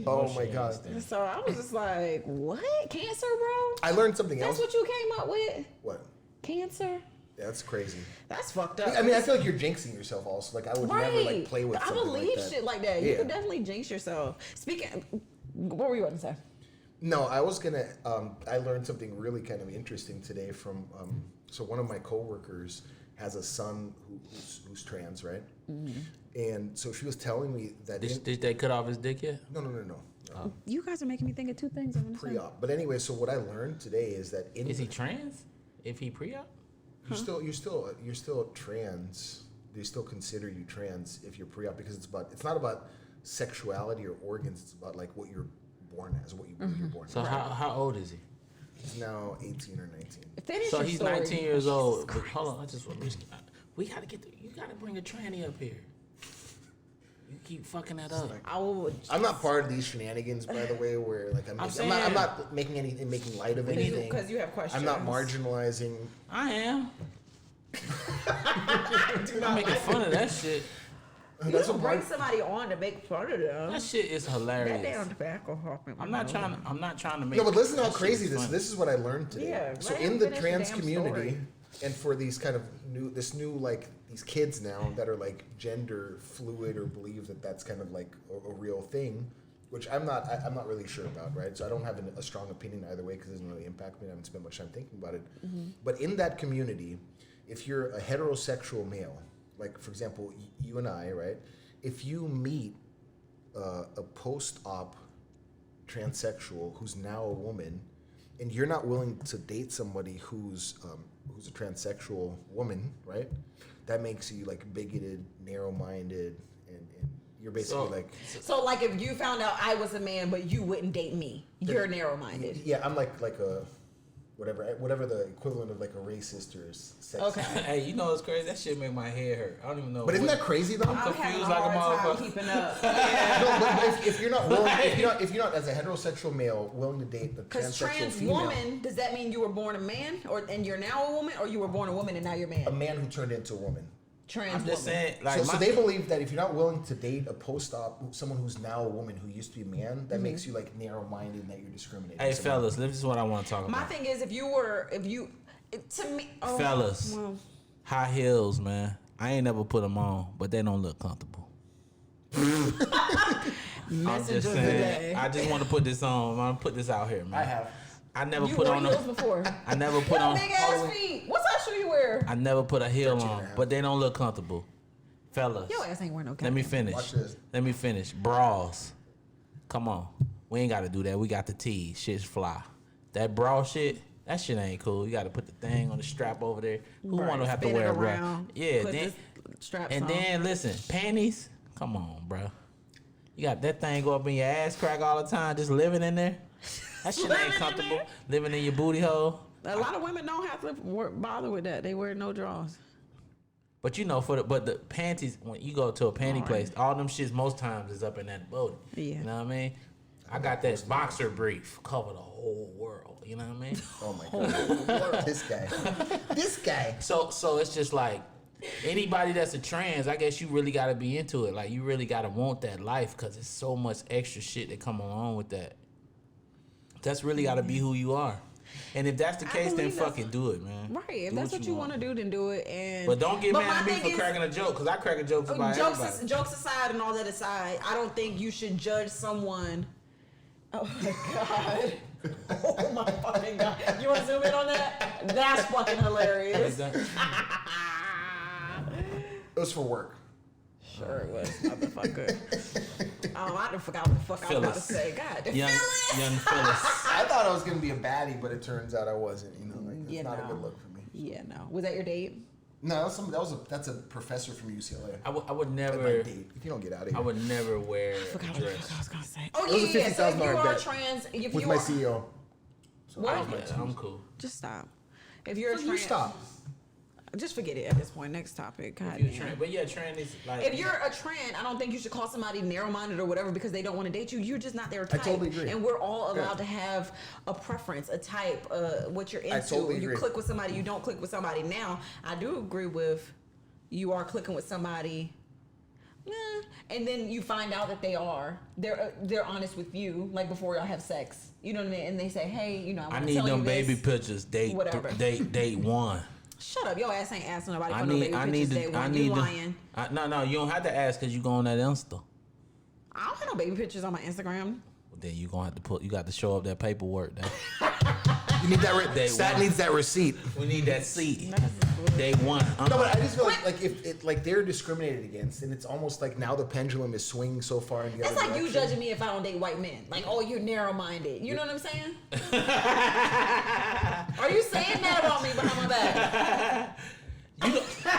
Speaker 5: Oh my God.
Speaker 1: So I was just like, what? Cancer, bro?
Speaker 5: I learned something
Speaker 1: That's
Speaker 5: else.
Speaker 1: what you came up with?
Speaker 5: What?
Speaker 1: Cancer?
Speaker 5: Yeah, that's crazy.
Speaker 1: That's fucked up.
Speaker 5: I mean, I feel like you're jinxing yourself also. Like, I would never like play with
Speaker 1: I
Speaker 5: something
Speaker 1: believe
Speaker 5: like that.
Speaker 1: shit like that. You
Speaker 5: Yeah.
Speaker 1: could definitely jinx yourself. Speaking, what were you about to say?
Speaker 5: No, I was gonna. I learned something really kind of interesting today from. So one of my coworkers has a son who's trans, right?
Speaker 1: Mm-hmm.
Speaker 5: And so she was telling me that
Speaker 4: Did they cut off his dick yet?
Speaker 5: no.
Speaker 1: You guys are making me think of two things. I'm gonna say.
Speaker 5: Pre-op. But anyway, so what I learned today is that
Speaker 4: Is he trans? If he pre-op?
Speaker 5: you're still trans. They still consider you trans if you're pre-op, because it's not about sexuality or organs. It's about like what you're born as, what you believe you're born.
Speaker 4: So
Speaker 5: as.
Speaker 4: how old is he?
Speaker 5: He's now 18 or 19.
Speaker 1: Finish
Speaker 4: So
Speaker 1: your
Speaker 4: he's
Speaker 1: story.
Speaker 4: 19 years old. But hold on, we gotta you gotta bring a tranny up here. You keep fucking that up.
Speaker 1: I will.
Speaker 5: I'm not part of these shenanigans, by the way, where like I'm not making light of anything.
Speaker 1: Because you have questions.
Speaker 5: I'm not marginalizing.
Speaker 4: I am. I'm making fun of that shit.
Speaker 1: You
Speaker 5: That's
Speaker 1: don't
Speaker 5: what
Speaker 1: bring
Speaker 5: Mark-
Speaker 1: somebody on to make fun of them.
Speaker 4: That shit is
Speaker 1: That
Speaker 4: hilarious.
Speaker 1: damn tobacco hopping.
Speaker 4: I'm not trying to make.
Speaker 5: No, but listen how
Speaker 4: that shit
Speaker 5: crazy
Speaker 4: is
Speaker 5: this.
Speaker 4: funny.
Speaker 5: This is what I learned today.
Speaker 1: Yeah,
Speaker 5: so
Speaker 1: let
Speaker 5: in
Speaker 1: him
Speaker 5: the
Speaker 1: finish the
Speaker 5: trans
Speaker 1: damn
Speaker 5: community,
Speaker 1: story.
Speaker 5: and for these kind of new like these kids now that are like gender fluid or believe that that's kind of like a real thing, which I'm not really sure about, right? So I don't have a strong opinion either way because it doesn't really impact me. I haven't spent much time thinking about it.
Speaker 1: Mm-hmm.
Speaker 5: But in that community, if you're a heterosexual male, like for example you and I, right? If you meet a post-op transsexual who's now a woman, and you're not willing to date somebody who's a transsexual woman, right? That makes you like bigoted, narrow-minded, and you're basically
Speaker 1: So, like, if you found out I was a man, but you wouldn't date me, you're narrow-minded.
Speaker 5: yeah, I'm like a whatever the equivalent of like a racist or sexist.
Speaker 1: Okay.
Speaker 4: Hey, you know what's crazy? That shit make my head hurt. I don't even know.
Speaker 5: But isn't that crazy though?
Speaker 1: I'm having a
Speaker 4: confused like a
Speaker 1: hard time
Speaker 4: motherfucker.
Speaker 1: keeping up.
Speaker 5: No, but if you're not willing, if you're not as a heterosexual male willing to date a
Speaker 1: Because
Speaker 5: transsexual
Speaker 1: trans
Speaker 5: female,
Speaker 1: woman, does that mean you were born a man, and you're now a woman, or you were born a woman and now you're a man?
Speaker 5: a man who turned into a woman.
Speaker 1: Trans
Speaker 4: I'm just
Speaker 1: woman.
Speaker 4: saying, like,
Speaker 5: So they believe that if you're not willing to date a post-op, someone who's now a woman who used to be a man, that makes you like narrow-minded and that you're discriminating.
Speaker 4: Hey,
Speaker 5: So-
Speaker 4: fellas, this is what I want to talk
Speaker 1: My
Speaker 4: about.
Speaker 1: thing is, to me,
Speaker 4: Fellas.
Speaker 1: well,
Speaker 4: High heels, man. I ain't never put them on, but they don't look comfortable. I'm
Speaker 1: message
Speaker 4: just
Speaker 1: of the
Speaker 4: saying.
Speaker 1: day.
Speaker 4: I just want to put this on. I'm gonna put this out here, man.
Speaker 5: I have.
Speaker 4: I never
Speaker 1: You
Speaker 4: put
Speaker 1: wore
Speaker 4: on
Speaker 1: heels
Speaker 4: a,
Speaker 1: before.
Speaker 4: I never put
Speaker 1: Yo,
Speaker 4: on.
Speaker 1: big ass feet. What size shoe you wear?
Speaker 4: I never put a heel
Speaker 5: 13
Speaker 4: on,
Speaker 5: and a half.
Speaker 4: but they don't look comfortable. Fellas,
Speaker 1: Your ass ain't wearing no.
Speaker 4: let me finish.
Speaker 5: Watch this.
Speaker 4: Let me finish. Bras. Come on. We ain't got to do that. We got the tees. Shit's fly. That bra shit, that shit ain't cool. You got to put the thing on the strap over there. Who
Speaker 1: Right,
Speaker 4: want to have to
Speaker 1: spin it
Speaker 4: wear a bra?
Speaker 1: around,
Speaker 4: Yeah.
Speaker 1: put
Speaker 4: Then,
Speaker 1: the straps
Speaker 4: and
Speaker 1: on.
Speaker 4: then listen, panties. Come on, bro. You got that thing go up in your ass crack all the time, just living in there. That shit
Speaker 1: Living
Speaker 4: ain't
Speaker 1: in
Speaker 4: comfortable.
Speaker 1: there?
Speaker 4: Living in your booty hole.
Speaker 1: A lot of women don't have to bother with that. They wear no drawers.
Speaker 4: But you know, but the panties, when you go to a panty place, all them shits most times is up in that booty.
Speaker 1: Yeah.
Speaker 4: You know what I mean? I got that boxer brief cover the whole world. You know what I mean?
Speaker 5: Oh my god, this guy.
Speaker 4: So it's just like, anybody that's a trans, I guess you really got to be into it. Like, you really got to want that life because there's so much extra shit that come along with that. That's really got to be who you are. And if that's the case, then fucking do it, man.
Speaker 1: Right. If that's what you want to do, then do it. And
Speaker 4: but don't get mad at me for cracking a joke, because I crack a joke about everybody.
Speaker 1: Jokes aside and all that aside, I don't think you should judge someone. Oh my God. Oh my fucking God. You want to zoom in on that? That's fucking hilarious.
Speaker 5: It was for work.
Speaker 1: Sure it was, motherfucker. I forgot what the fuck I was about to say. God,
Speaker 4: young Phyllis.
Speaker 5: I thought I was gonna be a baddie, but it turns out I wasn't. You know, like it's not a good look for me.
Speaker 1: Yeah, no. Was that your date?
Speaker 5: No, that's a professor from UCLA.
Speaker 4: I would never.
Speaker 5: My date. If you don't get out of here,
Speaker 4: I would never wear a
Speaker 1: What the
Speaker 4: dress.
Speaker 1: fuck I was gonna say. Oh
Speaker 5: It was a
Speaker 1: yeah. So if you
Speaker 5: $50,000
Speaker 1: are
Speaker 5: bet
Speaker 1: trans, if
Speaker 5: with
Speaker 1: you
Speaker 5: my
Speaker 1: are,
Speaker 5: CEO.
Speaker 4: I'm cool.
Speaker 1: just stop. If you're a
Speaker 5: You
Speaker 1: trans,
Speaker 5: stop.
Speaker 1: just forget it at this point. Next topic. God
Speaker 4: You're
Speaker 1: damn.
Speaker 4: trans, but yeah, trans is like.
Speaker 1: If you're a trans, I don't think you should call somebody narrow-minded or whatever because they don't want to date you. You're just not their type.
Speaker 5: I totally agree.
Speaker 1: And we're all allowed to have a preference, a type, what you're into.
Speaker 5: totally
Speaker 1: You
Speaker 5: agree.
Speaker 1: click with somebody, you don't click with somebody. Now, I do agree with you are clicking with somebody, and then you find out that they're honest with you, like before y'all have sex. You know what I mean? And they say, hey, you know,
Speaker 4: I need them baby pictures. Date one.
Speaker 1: Shut up, your ass ain't asking nobody for
Speaker 4: I
Speaker 1: no baby pictures day one. You
Speaker 4: them.
Speaker 1: lying.
Speaker 4: No, you don't have to ask because you go on that Insta.
Speaker 1: I don't have no baby pictures on my Instagram.
Speaker 4: Then you gonna have to you got to show up that paperwork.
Speaker 5: You need that. Stat needs that receipt.
Speaker 4: We need that seat. Day one.
Speaker 5: No, but I just feel like if it like they're discriminated against, and it's almost like now the pendulum is swinging so far in the other
Speaker 1: It's like
Speaker 5: direction.
Speaker 1: you judging me if I don't date white men. Like, oh, you're narrow-minded. You know what I'm saying? Are you saying that about me behind my back?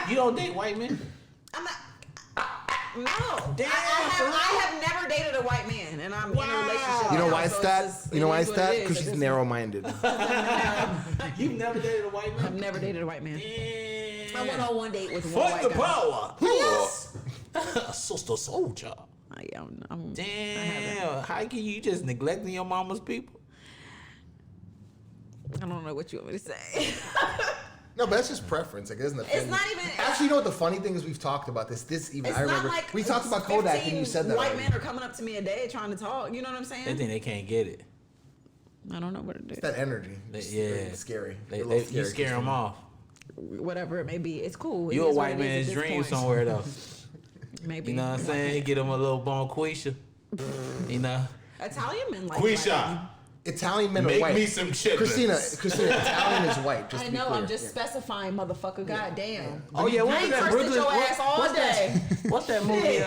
Speaker 4: You don't date white men?
Speaker 1: I'm not. No.
Speaker 4: Damn,
Speaker 1: I have never dated a white man, and I'm in a relationship.
Speaker 5: You know
Speaker 1: now,
Speaker 5: why
Speaker 1: so
Speaker 5: it's that?
Speaker 1: it's just-
Speaker 5: You know
Speaker 1: it
Speaker 5: why
Speaker 1: is
Speaker 5: it's
Speaker 1: what it
Speaker 5: that?
Speaker 1: is
Speaker 5: Because
Speaker 1: at
Speaker 5: she's
Speaker 1: this
Speaker 5: narrow-minded.
Speaker 4: You've never dated a white man?
Speaker 1: I've never dated a white man.
Speaker 4: Damn.
Speaker 1: I went on one date with one
Speaker 4: Fight the
Speaker 1: white guy.
Speaker 4: power.
Speaker 1: Yes.
Speaker 4: Sister soldier.
Speaker 1: I'm
Speaker 4: Damn. How can you just neglecting your mama's people?
Speaker 1: I don't know what you want me to say.
Speaker 5: No, but that's just preference. Like, isn't it?
Speaker 1: It's not even.
Speaker 5: Actually, you know what the funny thing is? We've talked about this.
Speaker 1: It's
Speaker 5: I remember
Speaker 1: not like
Speaker 5: we talked about Kodak, and you said that.
Speaker 1: White
Speaker 5: already.
Speaker 1: men are coming up to me a day trying to talk. You know what I'm saying?
Speaker 4: They think they can't get it.
Speaker 1: I don't know what it is.
Speaker 5: It's that energy. It's very scary. You're a little
Speaker 4: You
Speaker 5: scary,
Speaker 4: scare them
Speaker 5: Christina.
Speaker 4: off.
Speaker 1: Whatever it may be, it's cool. It
Speaker 4: You a
Speaker 1: is what
Speaker 4: white
Speaker 1: it is
Speaker 4: man's
Speaker 1: at this
Speaker 4: dream
Speaker 1: point.
Speaker 4: somewhere though.
Speaker 1: Maybe.
Speaker 4: You know what I'm saying? Get him a little bonquisha. You know?
Speaker 1: Italian men like
Speaker 4: Quisha.
Speaker 5: Italian men are
Speaker 4: Make
Speaker 5: white.
Speaker 4: me some chitlins.
Speaker 5: Christina, Italian is white. Just
Speaker 1: I
Speaker 5: to be
Speaker 1: know.
Speaker 5: clear.
Speaker 1: I'm just specifying, motherfucker. God damn.
Speaker 4: Oh yeah,
Speaker 1: I
Speaker 4: what was
Speaker 1: ain't
Speaker 4: that
Speaker 1: cursed at
Speaker 4: Brooklyn?
Speaker 1: your ass all day.
Speaker 4: What's that movie?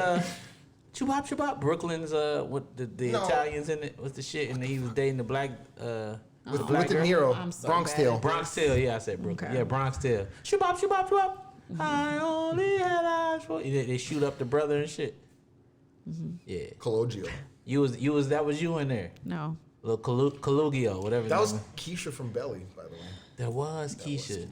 Speaker 4: Chubop Chubop. Brooklyn's with the
Speaker 5: No.
Speaker 4: Italians in it. What's the shit? And he was dating the black
Speaker 5: with
Speaker 4: black
Speaker 5: De
Speaker 4: girl?
Speaker 5: Niro,
Speaker 1: I'm so
Speaker 5: Bronx
Speaker 1: bad.
Speaker 5: Tale.
Speaker 4: Bronx Tale. Yeah, I said Brooklyn.
Speaker 1: Okay.
Speaker 4: Yeah, Bronx Tale. Chubop Chubop Chubop. I only had eyes for you. They shoot up the brother and shit. Yeah.
Speaker 5: Cologio.
Speaker 4: You was that was you in there.
Speaker 1: No.
Speaker 4: Little Colugio, whatever.
Speaker 5: That
Speaker 4: his
Speaker 5: was
Speaker 4: name
Speaker 5: Keisha from Belly, by the way.
Speaker 4: That was Keisha.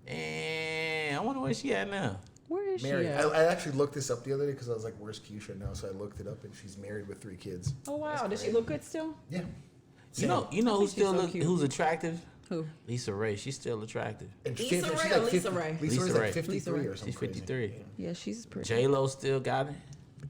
Speaker 4: And I wonder where she at now.
Speaker 1: Where is
Speaker 5: Married.
Speaker 1: she
Speaker 5: I,
Speaker 1: at?
Speaker 5: I actually looked this up the other day because I was like, "Where's Keisha now?" So I looked it up, and she's married with 3 kids.
Speaker 1: Oh wow. Does she look good still?
Speaker 5: Yeah.
Speaker 4: You know
Speaker 1: I
Speaker 4: who
Speaker 1: think she's
Speaker 4: still
Speaker 1: so cute.
Speaker 4: who's attractive?
Speaker 1: Who?
Speaker 4: Lisa Ray. She's still attractive.
Speaker 5: And
Speaker 1: Issa
Speaker 5: she's
Speaker 1: Rae
Speaker 5: like
Speaker 1: or Lisa
Speaker 5: 50
Speaker 1: Rae?
Speaker 5: Lisa Ray's
Speaker 4: Lisa
Speaker 5: like
Speaker 4: Rae.
Speaker 5: 53 or
Speaker 4: She's
Speaker 5: something. crazy.
Speaker 4: 53.
Speaker 1: Yeah, she's pretty.
Speaker 4: J Lo still got it.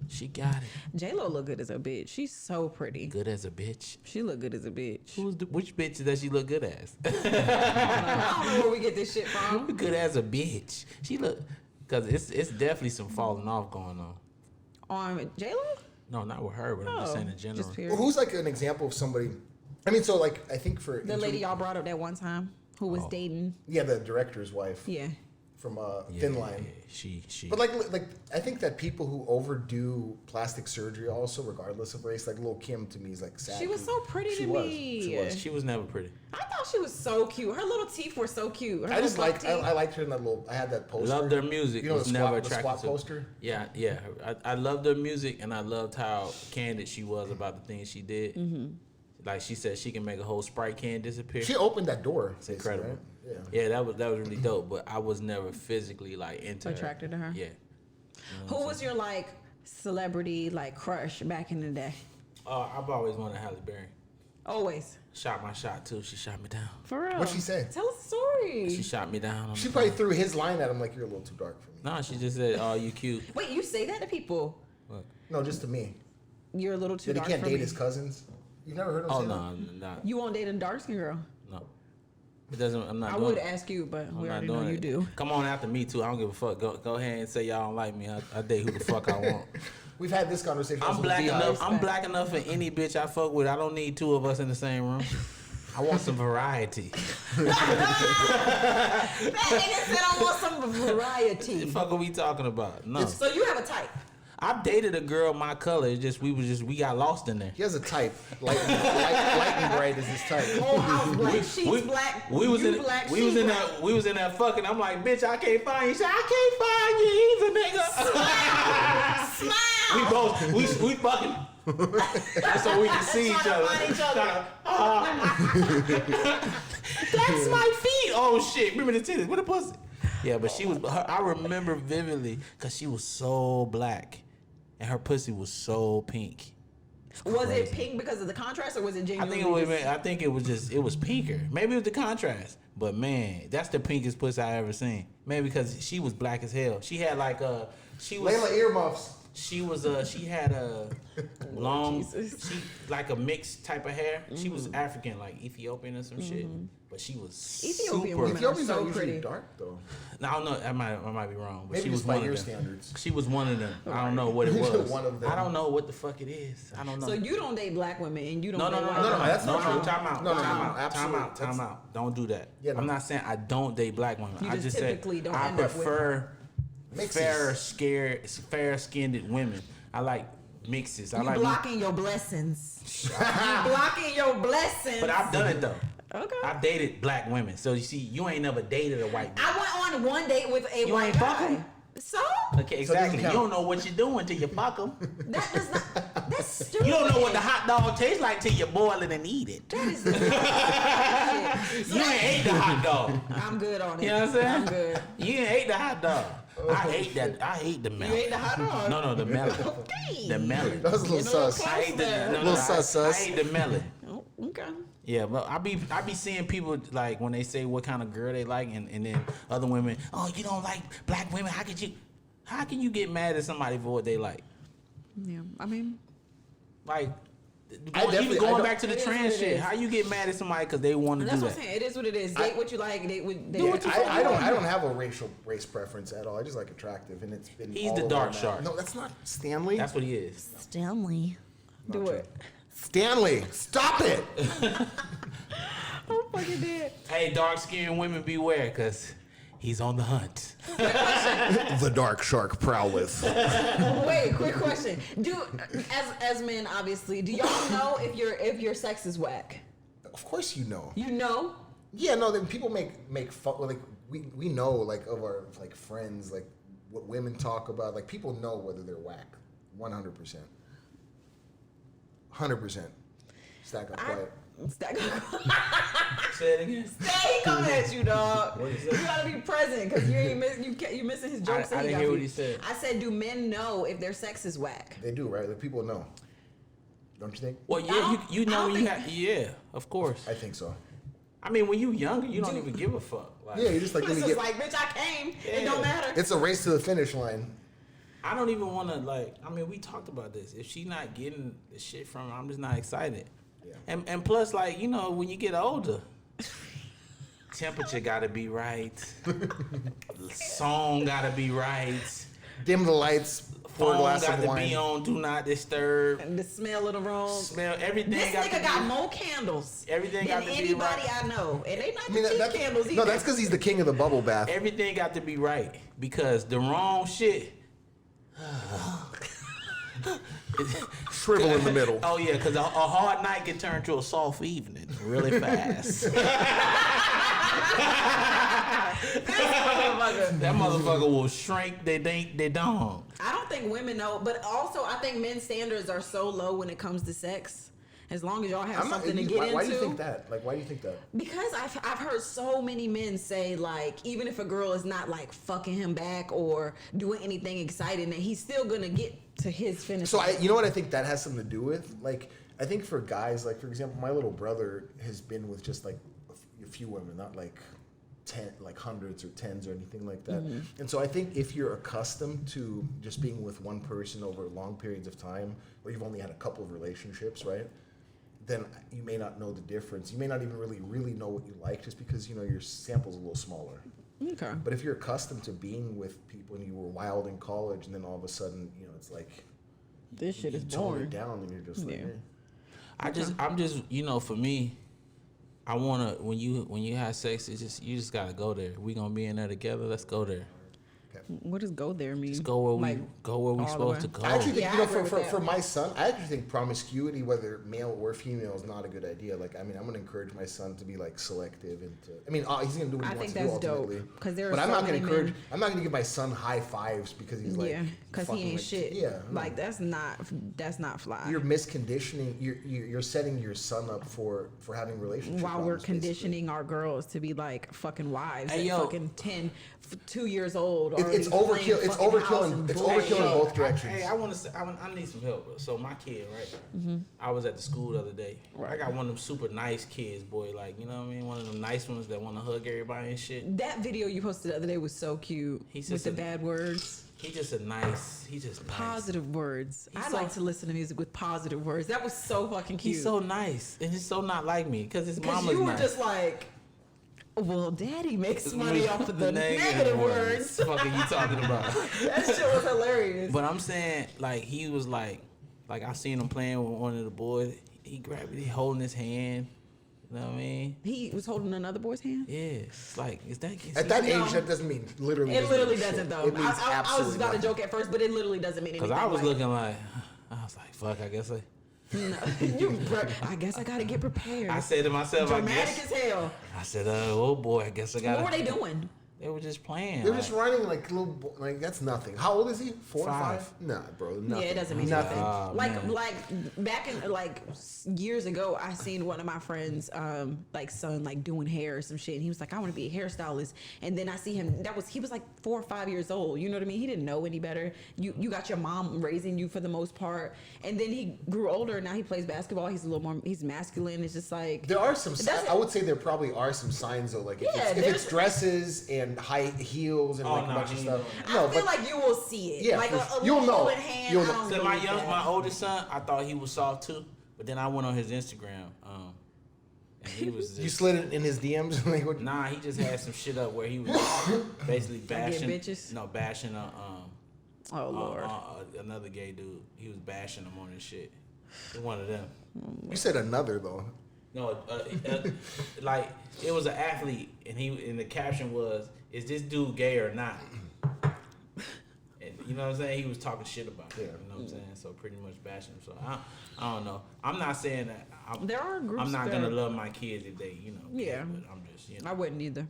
Speaker 4: She got it.
Speaker 1: J-Lo look good as a bitch. She's so pretty.
Speaker 4: Good as a bitch.
Speaker 1: She look good as a bitch.
Speaker 4: Which bitch does she look good as?
Speaker 1: I don't know where we get this shit from.
Speaker 4: Good as a bitch. She look, cause it's definitely some falling off going on.
Speaker 1: On J-Lo?
Speaker 4: No, not with her, but I'm just saying in general.
Speaker 1: Just period.
Speaker 5: Well, who's like an example of somebody? I mean, so like I think for
Speaker 1: The lady y'all brought up that one time who was dating.
Speaker 5: yeah, the director's wife
Speaker 1: Yeah.
Speaker 5: from Thin Line.
Speaker 4: She.
Speaker 5: But like I think that people who overdo plastic surgery also, regardless of race, like Lil' Kim to me is like sad.
Speaker 1: She was so pretty
Speaker 5: She
Speaker 1: to
Speaker 5: was.
Speaker 1: me.
Speaker 5: She was.
Speaker 4: She was never pretty.
Speaker 1: I thought she was so cute. Her little teeth were so cute. Her
Speaker 5: I just
Speaker 1: little
Speaker 5: liked
Speaker 1: buck teeth.
Speaker 5: I liked her in that little. I had that poster.
Speaker 4: Loved her music.
Speaker 5: You know
Speaker 4: was
Speaker 5: the
Speaker 4: never
Speaker 5: squat, the
Speaker 4: attracted
Speaker 5: squat
Speaker 4: to.
Speaker 5: poster.
Speaker 4: Yeah. I loved her music, and I loved how candid she was about the things she did. Mm-hmm. Like she said, she can make a whole Sprite can disappear.
Speaker 5: She opened that door.
Speaker 4: It's incredible.
Speaker 5: Right?
Speaker 4: Yeah, that was really dope. But I was never physically like into
Speaker 1: Attracted to her?
Speaker 4: Yeah.
Speaker 1: Who was your like celebrity like crush back in the day?
Speaker 4: I've always wanted Halle Berry.
Speaker 1: Always.
Speaker 4: Shot my shot too. She shot me down.
Speaker 1: For real.
Speaker 5: What'd she say?
Speaker 1: Tell us a story.
Speaker 4: She shot me down. On
Speaker 5: She
Speaker 4: the
Speaker 5: probably
Speaker 4: phone.
Speaker 5: threw his line at him like, you're a little too dark for me.
Speaker 4: No, she just said, "Oh, you cute."
Speaker 1: Wait, you say that to people?
Speaker 4: What?
Speaker 5: No, just to me.
Speaker 1: You're a little too
Speaker 5: That he
Speaker 1: dark
Speaker 5: can't
Speaker 1: for
Speaker 5: date
Speaker 1: me.
Speaker 5: his cousins. You never heard him
Speaker 4: Oh
Speaker 5: say
Speaker 4: no,
Speaker 5: that?
Speaker 4: no,
Speaker 1: You won't date a dark skin girl?
Speaker 4: no. It doesn't. I'm not.
Speaker 1: I
Speaker 4: doing
Speaker 1: would
Speaker 4: it.
Speaker 1: ask you, but
Speaker 4: I'm
Speaker 1: we
Speaker 4: not
Speaker 1: already
Speaker 4: doing
Speaker 1: know you
Speaker 4: it.
Speaker 1: do.
Speaker 4: Come on after me too. I don't give a fuck. Go ahead and say y'all don't like me. I date who the fuck I want.
Speaker 5: We've had this conversation.
Speaker 4: I'm
Speaker 5: also with
Speaker 4: black
Speaker 5: Beehive.
Speaker 4: enough. I'm black enough for any bitch I fuck with. I don't need two of us in the same room. I want some variety.
Speaker 1: That nigga said I want some
Speaker 4: What the
Speaker 1: variety.
Speaker 4: fuck are we talking about? No.
Speaker 1: So you have a type.
Speaker 4: I've dated a girl my color. It's just we got lost in there.
Speaker 5: He has a type. Light and bright is his type.
Speaker 1: Whole house black. She's black.
Speaker 4: We was
Speaker 1: you
Speaker 4: in
Speaker 1: black.
Speaker 4: we was
Speaker 1: she's
Speaker 4: in
Speaker 1: black.
Speaker 4: that we was in that fucking. I'm like, bitch, I can't find you. She said, I can't find you. He's a nigga.
Speaker 1: Smile.
Speaker 4: We fucking. So we can see each
Speaker 1: Trying to
Speaker 4: other.
Speaker 1: find each other.
Speaker 4: That's my feet. Oh shit! Remember the titties? What a pussy. Yeah, but she was. I remember vividly because she was so black, and her pussy was so pink.
Speaker 1: Was it pink because of the contrast, or was it
Speaker 4: I
Speaker 1: genuinely?
Speaker 4: think it was. I think it was just. It was pinker. Maybe it was the contrast. But man, that's the pinkest pussy I ever seen. Maybe because she was black as hell. She had like she was.
Speaker 5: Layla earmuffs.
Speaker 4: She was she had a long,
Speaker 1: Jesus.
Speaker 4: she like a mixed type of hair. She was African, like Ethiopian or some shit. But she was
Speaker 1: Ethiopian
Speaker 4: super.
Speaker 1: women.
Speaker 5: Ethiopians
Speaker 1: so
Speaker 5: are usually
Speaker 1: pretty.
Speaker 5: dark though.
Speaker 4: No, I don't know. I might be wrong. But
Speaker 5: Maybe
Speaker 4: she was
Speaker 5: just by
Speaker 4: one
Speaker 5: your
Speaker 4: of them.
Speaker 5: standards.
Speaker 4: She was one of them. I don't know what it was.
Speaker 5: One of them.
Speaker 4: I don't know what the fuck it is. I don't know.
Speaker 1: So you don't date black women, and you don't
Speaker 4: no,
Speaker 1: date
Speaker 4: no, no,
Speaker 1: white
Speaker 4: no,
Speaker 1: women.
Speaker 4: no,
Speaker 5: that's not true.
Speaker 4: Time out.
Speaker 5: No, no,
Speaker 4: time
Speaker 5: no,
Speaker 4: out.
Speaker 5: absolutely.
Speaker 4: Time
Speaker 5: That's-
Speaker 4: out. Don't do that.
Speaker 5: Yeah, no.
Speaker 4: I'm not saying I don't date black women.
Speaker 1: You
Speaker 4: I
Speaker 1: just
Speaker 4: just said
Speaker 1: typically don't
Speaker 4: I
Speaker 1: end up with-
Speaker 4: prefer
Speaker 5: Mixes.
Speaker 4: fair-skinned women. I like mixes. I
Speaker 1: You
Speaker 4: like.
Speaker 1: blocking your blessings. You blocking your blessings.
Speaker 4: But I've done it though.
Speaker 1: Okay.
Speaker 4: I've dated black women. So you see, you ain't never dated a white man.
Speaker 1: I went on one date with a
Speaker 4: You
Speaker 1: white
Speaker 4: ain't
Speaker 1: guy.
Speaker 4: fuck 'em?
Speaker 1: So
Speaker 4: Okay, exactly. You
Speaker 5: count.
Speaker 4: don't know what you're doing till you fuck them.
Speaker 1: that does not. That's stupid.
Speaker 4: You don't know what the hot dog tastes like till you boil it and eat it.
Speaker 1: That is the shit.
Speaker 4: You ain't ate the hot dog.
Speaker 1: I'm good on it.
Speaker 4: You know what I'm saying?
Speaker 1: I'm good.
Speaker 4: You ain't ate the hot dog. I ate that. I ate the melon.
Speaker 1: You ate the hot dog?
Speaker 4: No, the melon.
Speaker 1: Okay.
Speaker 4: The melon.
Speaker 5: That was a little
Speaker 1: Get a little
Speaker 5: sus.
Speaker 4: I ate the.
Speaker 1: there.
Speaker 4: No,
Speaker 5: Little
Speaker 4: I
Speaker 5: sus.
Speaker 4: ate the melon.
Speaker 1: Oh, okay.
Speaker 4: Yeah, but I be seeing people like when they say what kind of girl they like, and then other women, oh, you don't like black women. How can you get mad at somebody for what they like?
Speaker 1: Yeah, I mean,
Speaker 4: Like,
Speaker 5: definitely-
Speaker 4: even going
Speaker 5: I
Speaker 4: back to the
Speaker 1: It is
Speaker 4: trans
Speaker 1: what it
Speaker 4: shit,
Speaker 1: is.
Speaker 4: how you get mad at somebody because they want to
Speaker 1: that's
Speaker 4: do
Speaker 1: what I'm
Speaker 4: that?
Speaker 1: saying. It is what it is. Date what you like. Date what.
Speaker 4: Do what you
Speaker 5: I don't have a race preference at all. I just like attractive, and it's been.
Speaker 4: He's
Speaker 5: all
Speaker 4: the
Speaker 5: over
Speaker 4: dark
Speaker 5: now.
Speaker 4: shark.
Speaker 5: No, that's not Stanley.
Speaker 4: That's what he is.
Speaker 1: Stanley. Do it.
Speaker 5: Stanley. Stop it.
Speaker 1: I'm fucking dead.
Speaker 4: Hey, dark skinned women beware, because he's on the hunt.
Speaker 5: The dark shark prowleth.
Speaker 1: Wait, quick question. As men, obviously, do y'all know if your sex is whack?
Speaker 5: Of course, you know.
Speaker 1: You know.
Speaker 5: Yeah, no. Then people make fun. Like we know like of our like friends like what women talk about. Like people know whether they're whack. 100%. 100%. Stack up quiet.
Speaker 4: Say it again.
Speaker 1: Stay coming at you, dog.
Speaker 4: What is
Speaker 1: You
Speaker 4: that?
Speaker 1: gotta be present because you missing his jokes.
Speaker 4: I
Speaker 1: that
Speaker 4: didn't
Speaker 1: got
Speaker 4: hear
Speaker 1: for
Speaker 4: what
Speaker 1: you.
Speaker 4: he said.
Speaker 1: I said, do men know if their sex is whack?
Speaker 5: They do, right? Like people know. Don't you think?
Speaker 4: Well, yeah, you know
Speaker 1: I
Speaker 4: when you
Speaker 1: don't
Speaker 4: have, yeah, of course.
Speaker 5: I think so.
Speaker 4: I mean, when you younger, you don't even give a fuck. Like,
Speaker 5: Yeah, you're just like, let
Speaker 1: This
Speaker 5: me
Speaker 1: is
Speaker 5: get.
Speaker 1: like, bitch, I came.
Speaker 4: Yeah.
Speaker 1: It don't matter.
Speaker 5: It's a race to the finish line.
Speaker 4: I don't even want to like. I mean, we talked about this. If she not getting the shit from her, I'm just not excited.
Speaker 5: Yeah.
Speaker 4: And plus, like when you get older, temperature gotta be right. Song gotta be right.
Speaker 5: Dim the lights. Pour a
Speaker 4: Phone
Speaker 5: glass
Speaker 4: got
Speaker 5: of
Speaker 4: to
Speaker 5: wine.
Speaker 4: be on. Do not disturb.
Speaker 1: And the smell of the room.
Speaker 4: Smell everything.
Speaker 1: This
Speaker 4: got
Speaker 1: nigga
Speaker 4: to
Speaker 1: got
Speaker 4: be,
Speaker 1: more candles
Speaker 4: Everything
Speaker 1: than
Speaker 4: got to be
Speaker 1: anybody
Speaker 4: right.
Speaker 1: I know, and they not
Speaker 5: I mean,
Speaker 1: the cheap
Speaker 5: that-
Speaker 1: candles either.
Speaker 5: no, that's because he's the king of the bubble bath.
Speaker 4: Everything got to be right because the wrong shit.
Speaker 5: Shrivel in the middle.
Speaker 4: Oh yeah, because a hard night can turn to a soft evening really fast. That motherfucker will shrink they don't.
Speaker 1: I don't think women know, but also I think men's standards are so low when it comes to sex. As long as y'all have something to get into.
Speaker 5: Why do you think that? Like, why do you think that?
Speaker 1: Because I've heard so many men say, like, even if a girl is not like fucking him back or doing anything exciting, that he's still gonna get to his finish.
Speaker 5: So you know what I think that has something to do with? Like, I think for guys, like for example, my little brother has been with just like a few women, not like hundreds or tens or anything like that. And so I think if you're accustomed to just being with one person over long periods of time, or you've only had a couple of relationships, right? Then you may not know the difference. You may not even really know what you like, just because your sample's a little smaller.
Speaker 1: Okay.
Speaker 5: But if you're accustomed to being with people and you were wild in college, and then all of a sudden, it's like
Speaker 1: This shit
Speaker 5: you
Speaker 1: is
Speaker 5: tone
Speaker 1: boring.
Speaker 5: it down, and you're just like,
Speaker 4: I'm just for me, I wanna when you have sex, you just gotta go there. We gonna be in there together. Let's go there.
Speaker 1: What does go there mean?
Speaker 4: Just go where we
Speaker 1: all the
Speaker 4: supposed
Speaker 1: way?
Speaker 4: to go.
Speaker 5: I actually think,
Speaker 1: Yeah, I agree with
Speaker 5: for
Speaker 1: that.
Speaker 5: my son, I actually think promiscuity, whether male or female, is not a good idea. Like, I mean, I'm going to encourage my son to be, like, selective and to, I mean, he's going to do what he
Speaker 1: I
Speaker 5: wants
Speaker 1: think
Speaker 5: to do
Speaker 1: that's dope,
Speaker 5: ultimately.
Speaker 1: 'cause there are
Speaker 5: But I'm
Speaker 1: so
Speaker 5: not going
Speaker 1: many
Speaker 5: to encourage,
Speaker 1: men-
Speaker 5: I'm not going to give my son high fives because he's like,
Speaker 1: Yeah, because he
Speaker 5: fucking,
Speaker 1: ain't
Speaker 5: like,
Speaker 1: shit.
Speaker 5: Yeah.
Speaker 1: Like that's not fly.
Speaker 5: You're misconditioning, you're setting your son up for having relationships.
Speaker 1: While we're conditioning our girls to be like fucking wives
Speaker 4: Hey,
Speaker 1: at
Speaker 4: yo.
Speaker 1: fucking 2 years old.
Speaker 5: It's overkill. It's overkill in both directions.
Speaker 4: Hey, I need some help. So my kid, right? I was at the school the other day. I got one of them super nice kids, boy. Like, you know what I mean? One of them nice ones that want to hug everybody and shit.
Speaker 1: That video you posted the other day was so cute.
Speaker 4: He's
Speaker 1: with
Speaker 4: just
Speaker 1: the
Speaker 4: a-
Speaker 1: bad words.
Speaker 4: He's just nice.
Speaker 1: Positive words. I
Speaker 4: so-
Speaker 1: like to listen to music with positive words. That was so fucking cute.
Speaker 4: He's so nice, and he's so not like me because his
Speaker 1: Because
Speaker 4: mama's
Speaker 1: you were
Speaker 4: nice.
Speaker 1: just like, well, daddy makes money off of the negative words.
Speaker 4: What the fuck are you talking about?
Speaker 1: That shit was hilarious.
Speaker 4: But I'm saying, like, he was like I seen him playing with one of the boys. He grabbed it, he holding his hand. You know what I mean?
Speaker 1: He was holding another boy's hand?
Speaker 4: Yeah. It's like, is that
Speaker 5: At that
Speaker 1: No.
Speaker 5: age, that doesn't mean literally.
Speaker 1: It literally
Speaker 5: mean
Speaker 1: doesn't,
Speaker 5: shit.
Speaker 1: though.
Speaker 5: It means
Speaker 1: I was
Speaker 5: absolutely
Speaker 1: about to
Speaker 5: nothing.
Speaker 1: joke at first, but it literally doesn't mean anything.
Speaker 4: Because I was
Speaker 1: like,
Speaker 4: looking like, I was like, fuck, I guess
Speaker 1: I guess I gotta get prepared.
Speaker 4: I said to myself,
Speaker 1: Dramatic as hell.
Speaker 4: I said, oh boy, I guess I got.
Speaker 1: What were they doing?
Speaker 4: They were just playing.
Speaker 5: They're just running like like that's nothing. How old is he? 4 or 5? Nah, bro. Nothing.
Speaker 1: Yeah, it doesn't mean
Speaker 5: nothing.
Speaker 1: anything.
Speaker 4: man.
Speaker 1: Like back in like years ago, I seen one of my friends, like son, like doing hair or some shit, and he was like, I want to be a hairstylist. And then I see him. He was like 4 or 5 years old. You know what I mean? He didn't know any better. You got your mom raising you for the most part, and then he grew older. Now he plays basketball. He's a little more. He's masculine. It's just like
Speaker 5: There are some.
Speaker 1: doesn't-
Speaker 5: I would say there probably are some signs though. Like if,
Speaker 1: Yeah,
Speaker 5: if
Speaker 1: there's-
Speaker 5: it's dresses and high heels and like a
Speaker 4: no,
Speaker 5: bunch of
Speaker 4: he
Speaker 5: stuff.
Speaker 4: ain't
Speaker 5: No,
Speaker 1: I feel
Speaker 5: but
Speaker 1: like you will see it.
Speaker 5: Yeah,
Speaker 1: like
Speaker 5: for
Speaker 1: a
Speaker 5: sure.
Speaker 1: little
Speaker 5: You'll know.
Speaker 1: holding hand.
Speaker 5: You'll
Speaker 1: I
Speaker 5: know.
Speaker 1: don't
Speaker 4: So
Speaker 1: believe that.
Speaker 4: my oldest son, I thought he was soft too, but then I went on his Instagram, and he was just,
Speaker 5: you slid it in his DMs. Like what?
Speaker 4: Nah, he just had some shit up where he was just basically bashing,
Speaker 1: bitches?
Speaker 4: bashing
Speaker 1: Oh Lord.
Speaker 4: another gay dude. He was bashing him on his shit. One of them.
Speaker 5: You said another though.
Speaker 4: No, like it was an athlete, and the caption was, "Is this dude gay or not?" And you know what I'm saying? He was talking shit about it.
Speaker 5: Yeah.
Speaker 4: You know what I'm saying? So pretty much bashing him. So I don't know. I'm not saying that.
Speaker 1: There are groups.
Speaker 4: I'm not
Speaker 1: that
Speaker 4: gonna
Speaker 1: are-
Speaker 4: love my kids if they, gay,
Speaker 1: Yeah.
Speaker 4: but I'm just,
Speaker 1: I wouldn't either.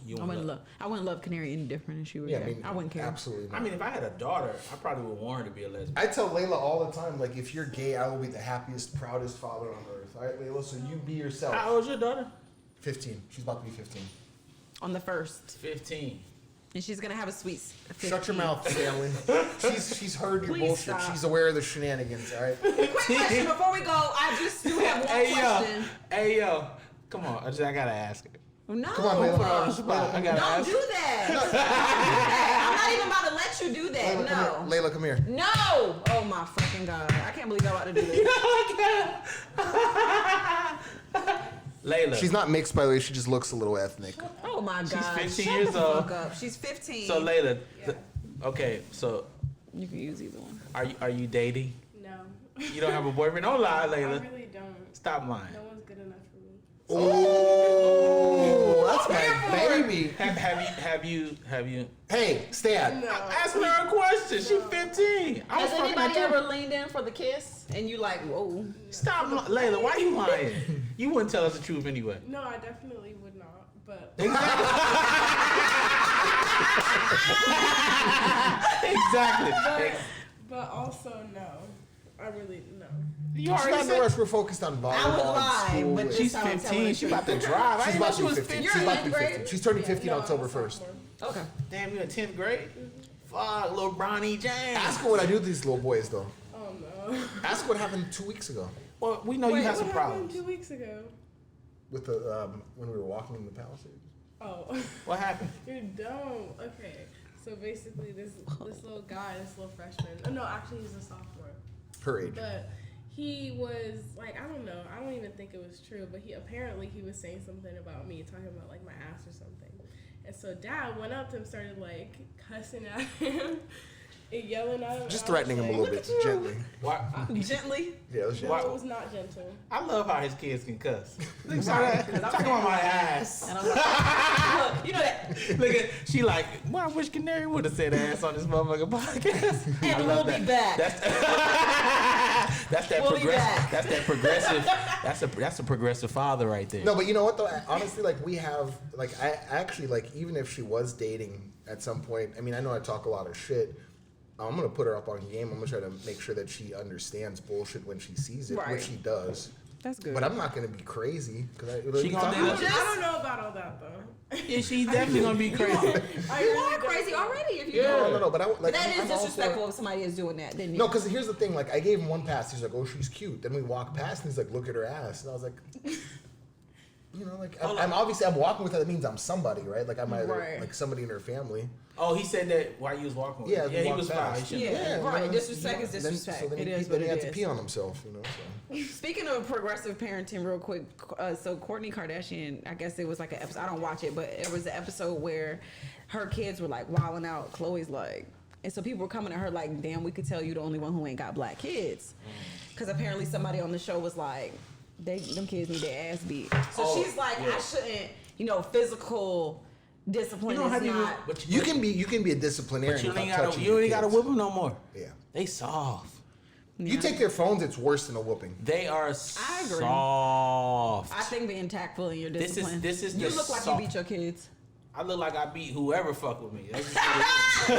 Speaker 4: you
Speaker 1: I
Speaker 4: want
Speaker 1: wouldn't love. I wouldn't love Canary any different if she was
Speaker 5: Yeah,
Speaker 1: gay. I wouldn't care.
Speaker 5: Absolutely not.
Speaker 4: I mean, if I had a daughter, I probably would want her to be a lesbian.
Speaker 5: I tell Layla all the time, like, if you're gay, I will be the happiest, proudest father on earth. All right, Layla, so you be yourself.
Speaker 4: How old's your daughter?
Speaker 5: 15. She's about to be 15.
Speaker 1: On the first,
Speaker 4: 15.
Speaker 1: and she's gonna have a sweet.
Speaker 5: Shut your mouth, Stanley. She's heard your
Speaker 1: Please
Speaker 5: bullshit.
Speaker 1: stop.
Speaker 5: She's aware of the shenanigans, all right?
Speaker 1: Quick question before we go. I just do have one question.
Speaker 4: Hey yo, come on. I gotta ask her.
Speaker 1: No,
Speaker 5: Come on, Layla.
Speaker 4: Put her on the spot. I gotta
Speaker 1: don't
Speaker 4: ask
Speaker 1: do
Speaker 4: her.
Speaker 1: that. Don't do that. I'm not even about to let you do that.
Speaker 5: Layla, come here.
Speaker 1: No.
Speaker 5: Layla, come here.
Speaker 1: No. Oh my fucking god! I can't believe I'm about to do this.
Speaker 4: Layla.
Speaker 5: She's not mixed, by the way. She just looks a little ethnic.
Speaker 1: Oh my god!
Speaker 4: 15
Speaker 1: Shut
Speaker 4: years
Speaker 1: the
Speaker 4: old.
Speaker 1: fuck up. She's 15.
Speaker 4: So Layla, okay. So
Speaker 1: you can use either one.
Speaker 4: are you dating?
Speaker 3: No.
Speaker 4: You don't have a boyfriend? Don't lie,
Speaker 3: I
Speaker 4: Layla.
Speaker 3: really don't.
Speaker 4: Stop lying.
Speaker 3: No one's good enough for me.
Speaker 5: Oh, that's my baby.
Speaker 4: Have you?
Speaker 5: Hey, Stan.
Speaker 3: No.
Speaker 4: Asking her a question. She's 15. I was
Speaker 1: Has
Speaker 4: fucking
Speaker 1: anybody
Speaker 4: at you.
Speaker 1: ever leaned in for the kiss and you like, whoa?
Speaker 4: Stop, Layla. Why you lying? You wouldn't tell us the truth anyway.
Speaker 3: No, I definitely would not. But
Speaker 4: Exactly.
Speaker 3: but also no. I really no.
Speaker 4: You
Speaker 5: She's
Speaker 4: already
Speaker 5: not in the
Speaker 4: said
Speaker 5: rush. We're focused on volleyball.
Speaker 1: I would
Speaker 5: and
Speaker 1: lie,
Speaker 5: school,
Speaker 1: but
Speaker 5: and-
Speaker 4: she's
Speaker 1: That's how I'm
Speaker 4: 15.
Speaker 1: telling
Speaker 4: She
Speaker 1: the
Speaker 4: about to
Speaker 1: truth.
Speaker 4: drive. I
Speaker 5: She's
Speaker 4: didn't know
Speaker 5: about
Speaker 4: she
Speaker 5: to be
Speaker 4: was
Speaker 5: 15.
Speaker 4: 15.
Speaker 1: You're
Speaker 5: She's
Speaker 1: in
Speaker 5: about to be
Speaker 1: ninth grade?
Speaker 5: 15. She's turning
Speaker 3: Yeah,
Speaker 5: 15
Speaker 3: no,
Speaker 5: October
Speaker 3: I'm a
Speaker 5: 1st.
Speaker 3: sophomore.
Speaker 1: Okay.
Speaker 4: Damn, you in 10th grade? Fuck, little Bronny James.
Speaker 5: Ask her what I do to these little boys, though.
Speaker 3: Oh no.
Speaker 5: Ask what happened 2 weeks ago
Speaker 4: Well, we know you have some
Speaker 3: What happened
Speaker 4: problems.
Speaker 3: 2 weeks ago?
Speaker 5: with the when we were walking in the Palisades.
Speaker 3: Oh.
Speaker 4: What happened?
Speaker 3: You're dumb. Okay. So basically, this little guy, this little freshman. Oh, no, actually, he's a sophomore.
Speaker 5: Her age.
Speaker 3: But he was like, I don't know. I don't even think it was true. But he was saying something about me, talking about like my ass or something. And so Dad went up to him, started like cussing at him and yelling at him.
Speaker 5: Just
Speaker 3: and I was
Speaker 5: threatening him a
Speaker 3: like,
Speaker 5: little bit, gently.
Speaker 4: Why?
Speaker 1: Gently.
Speaker 5: Yeah, it was
Speaker 3: No,
Speaker 5: gently.
Speaker 3: it was not gentle.
Speaker 4: I love how his kids can cuss. Look, talking about my ass.
Speaker 1: And I'm like, look, you know that.
Speaker 4: Look at she like. Well, I wish Canary would have said ass on this motherfucking podcast. I
Speaker 1: And
Speaker 4: love
Speaker 1: we'll
Speaker 4: that.
Speaker 1: be back.
Speaker 4: That's that
Speaker 1: We'll be
Speaker 4: progressive.
Speaker 1: back.
Speaker 4: That's that progressive. That's a progressive father right there.
Speaker 5: No, but you know what though? Honestly, like we have, like I actually like even if she was dating at some point. I mean, I know I talk a lot of shit. I'm gonna put her up on game. I'm gonna try to make sure that she understands bullshit when she sees it,
Speaker 1: Right.
Speaker 5: which she does.
Speaker 1: That's good.
Speaker 5: But I'm not gonna be crazy because
Speaker 4: She gonna do
Speaker 3: I
Speaker 4: that.
Speaker 3: don't know about all that though.
Speaker 4: Yeah, she's definitely gonna be crazy.
Speaker 3: I
Speaker 1: You
Speaker 3: really
Speaker 1: are
Speaker 3: don't
Speaker 1: crazy
Speaker 3: know.
Speaker 1: already if you
Speaker 4: Yeah.
Speaker 1: don't.
Speaker 5: No, but I like.
Speaker 1: That
Speaker 5: I'm
Speaker 1: is
Speaker 5: all for-
Speaker 1: disrespectful if somebody is doing that. Then
Speaker 5: No, because here's the thing. Like I gave him one pass. He's like, "Oh, she's cute." Then we walk past, and he's like, "Look at her ass." And I was like, you know, like I'm obviously I'm walking with her. That means I'm somebody, right? Like I'm either
Speaker 1: Right.
Speaker 5: like somebody in her family.
Speaker 4: Oh, he said that while you was walking with
Speaker 5: Yeah,
Speaker 4: him.
Speaker 5: we
Speaker 4: Yeah, he
Speaker 5: walked
Speaker 4: was fine.
Speaker 5: past.
Speaker 4: He shouldn't-
Speaker 1: Yeah, right. Disrespect is
Speaker 5: Then-
Speaker 1: disrespect.
Speaker 5: So then
Speaker 1: It
Speaker 5: he,
Speaker 1: is
Speaker 5: then
Speaker 1: what
Speaker 5: he
Speaker 1: it
Speaker 5: had to
Speaker 1: is.
Speaker 5: pee on himself, you know. So.
Speaker 1: Speaking of progressive parenting, real quick, so Kourtney Kardashian, I guess it was like an episode. I don't watch it, but it was an episode where her kids were like wilding out. Chloe's like, and so people were coming at her like, "Damn, we could tell you the only one who ain't got black kids," because apparently somebody on the show was like, them kids need their ass beat." So
Speaker 4: Oh,
Speaker 1: she's like,
Speaker 4: yeah.
Speaker 1: "I shouldn't, physical discipline
Speaker 4: You don't have
Speaker 1: is
Speaker 4: to.
Speaker 1: not."
Speaker 4: But
Speaker 5: You can be a disciplinarian.
Speaker 4: But you ain't
Speaker 5: without
Speaker 4: gotta.
Speaker 5: touching
Speaker 4: You ain't
Speaker 5: your
Speaker 4: gotta
Speaker 5: kids.
Speaker 4: whip them no more.
Speaker 5: Yeah.
Speaker 4: They soft.
Speaker 5: You take their phones, it's worse than a whooping.
Speaker 4: They are
Speaker 1: I agree.
Speaker 4: soft.
Speaker 1: I think being tactful in your
Speaker 4: This is-
Speaker 1: discipline.
Speaker 4: this is
Speaker 1: you
Speaker 4: the
Speaker 1: look like
Speaker 4: soft-
Speaker 1: you beat your kids.
Speaker 4: I look like I beat whoever fuck with me. That's just what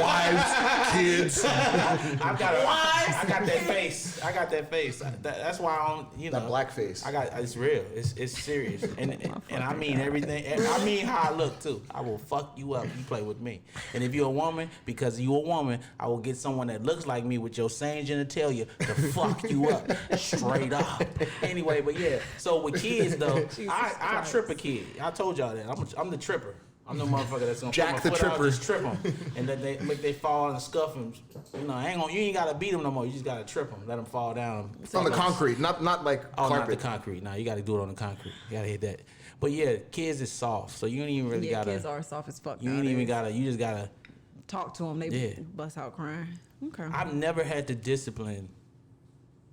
Speaker 4: it is.
Speaker 5: Wives, kids.
Speaker 4: I got that face. I got that face. That's why I don't. You know.
Speaker 5: That black face.
Speaker 4: I got. It's real. It's serious. And I mean everything. And I mean how I look too. I will fuck you up. You play with me. And if you're a woman, because you a woman, I will get someone that looks like me with your same genitalia to fuck you up straight up. Anyway, but yeah. So with kids though, I trip a kid. I told y'all that. I'm the tripper. I'm the motherfucker that's gonna
Speaker 5: Jack
Speaker 4: put my
Speaker 5: the
Speaker 4: foot out,
Speaker 5: tripper.
Speaker 4: just trip them, and then they fall and scuff them. You know, you ain't gotta beat them no more. You just gotta trip them, let them fall down.
Speaker 5: On the concrete, not like
Speaker 4: Oh,
Speaker 5: carpet.
Speaker 4: not the concrete. No, you gotta do it on the concrete. You gotta hit that. But yeah, kids is soft, so you ain't even really
Speaker 1: Yeah,
Speaker 4: gotta.
Speaker 1: kids are soft as fuck.
Speaker 4: You ain't even
Speaker 1: nowadays.
Speaker 4: gotta. You just gotta.
Speaker 1: Talk to them. They
Speaker 4: Yeah.
Speaker 1: bust out crying. Okay.
Speaker 4: I've never had to discipline.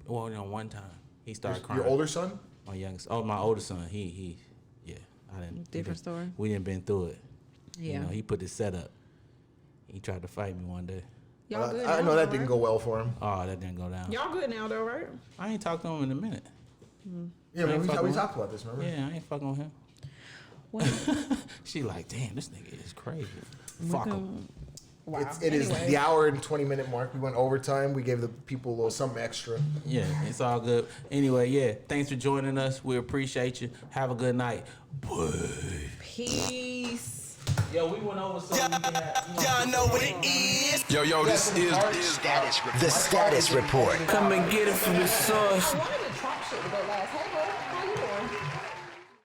Speaker 4: Well, one time he started crying.
Speaker 5: Your older son?
Speaker 4: My youngest. Oh, my older son. He. Yeah, I didn't.
Speaker 1: Different story?
Speaker 4: We didn't been through it.
Speaker 1: Yeah.
Speaker 4: You know, he put his set up. He tried to fight me one day.
Speaker 1: Y'all good
Speaker 5: I
Speaker 1: now,
Speaker 5: know that
Speaker 1: though,
Speaker 5: didn't
Speaker 1: right?
Speaker 5: go well for him.
Speaker 4: Oh, that didn't go down.
Speaker 1: Y'all good now though, right?
Speaker 4: I ain't talked to him in a minute.
Speaker 5: Yeah,
Speaker 4: ain't
Speaker 5: we
Speaker 4: fucking
Speaker 5: talked about this, remember?
Speaker 4: Yeah, I ain't fucking with him.
Speaker 1: What?
Speaker 4: She like, damn, this nigga is crazy. Fuck him.
Speaker 1: Wow.
Speaker 5: It is
Speaker 1: Anyway.
Speaker 5: the hour and 20 minute mark. We went overtime. We gave the people a little something extra.
Speaker 4: Yeah, it's all good. Anyway, yeah, thanks for joining us. We appreciate you. Have a good night.
Speaker 1: Peace.
Speaker 4: Yo, we went over something.
Speaker 2: Y'all know what it is. Yo, this is
Speaker 7: The status report.
Speaker 2: Come and get it from the source.
Speaker 1: I wanted the Trump shit to go last. Hey,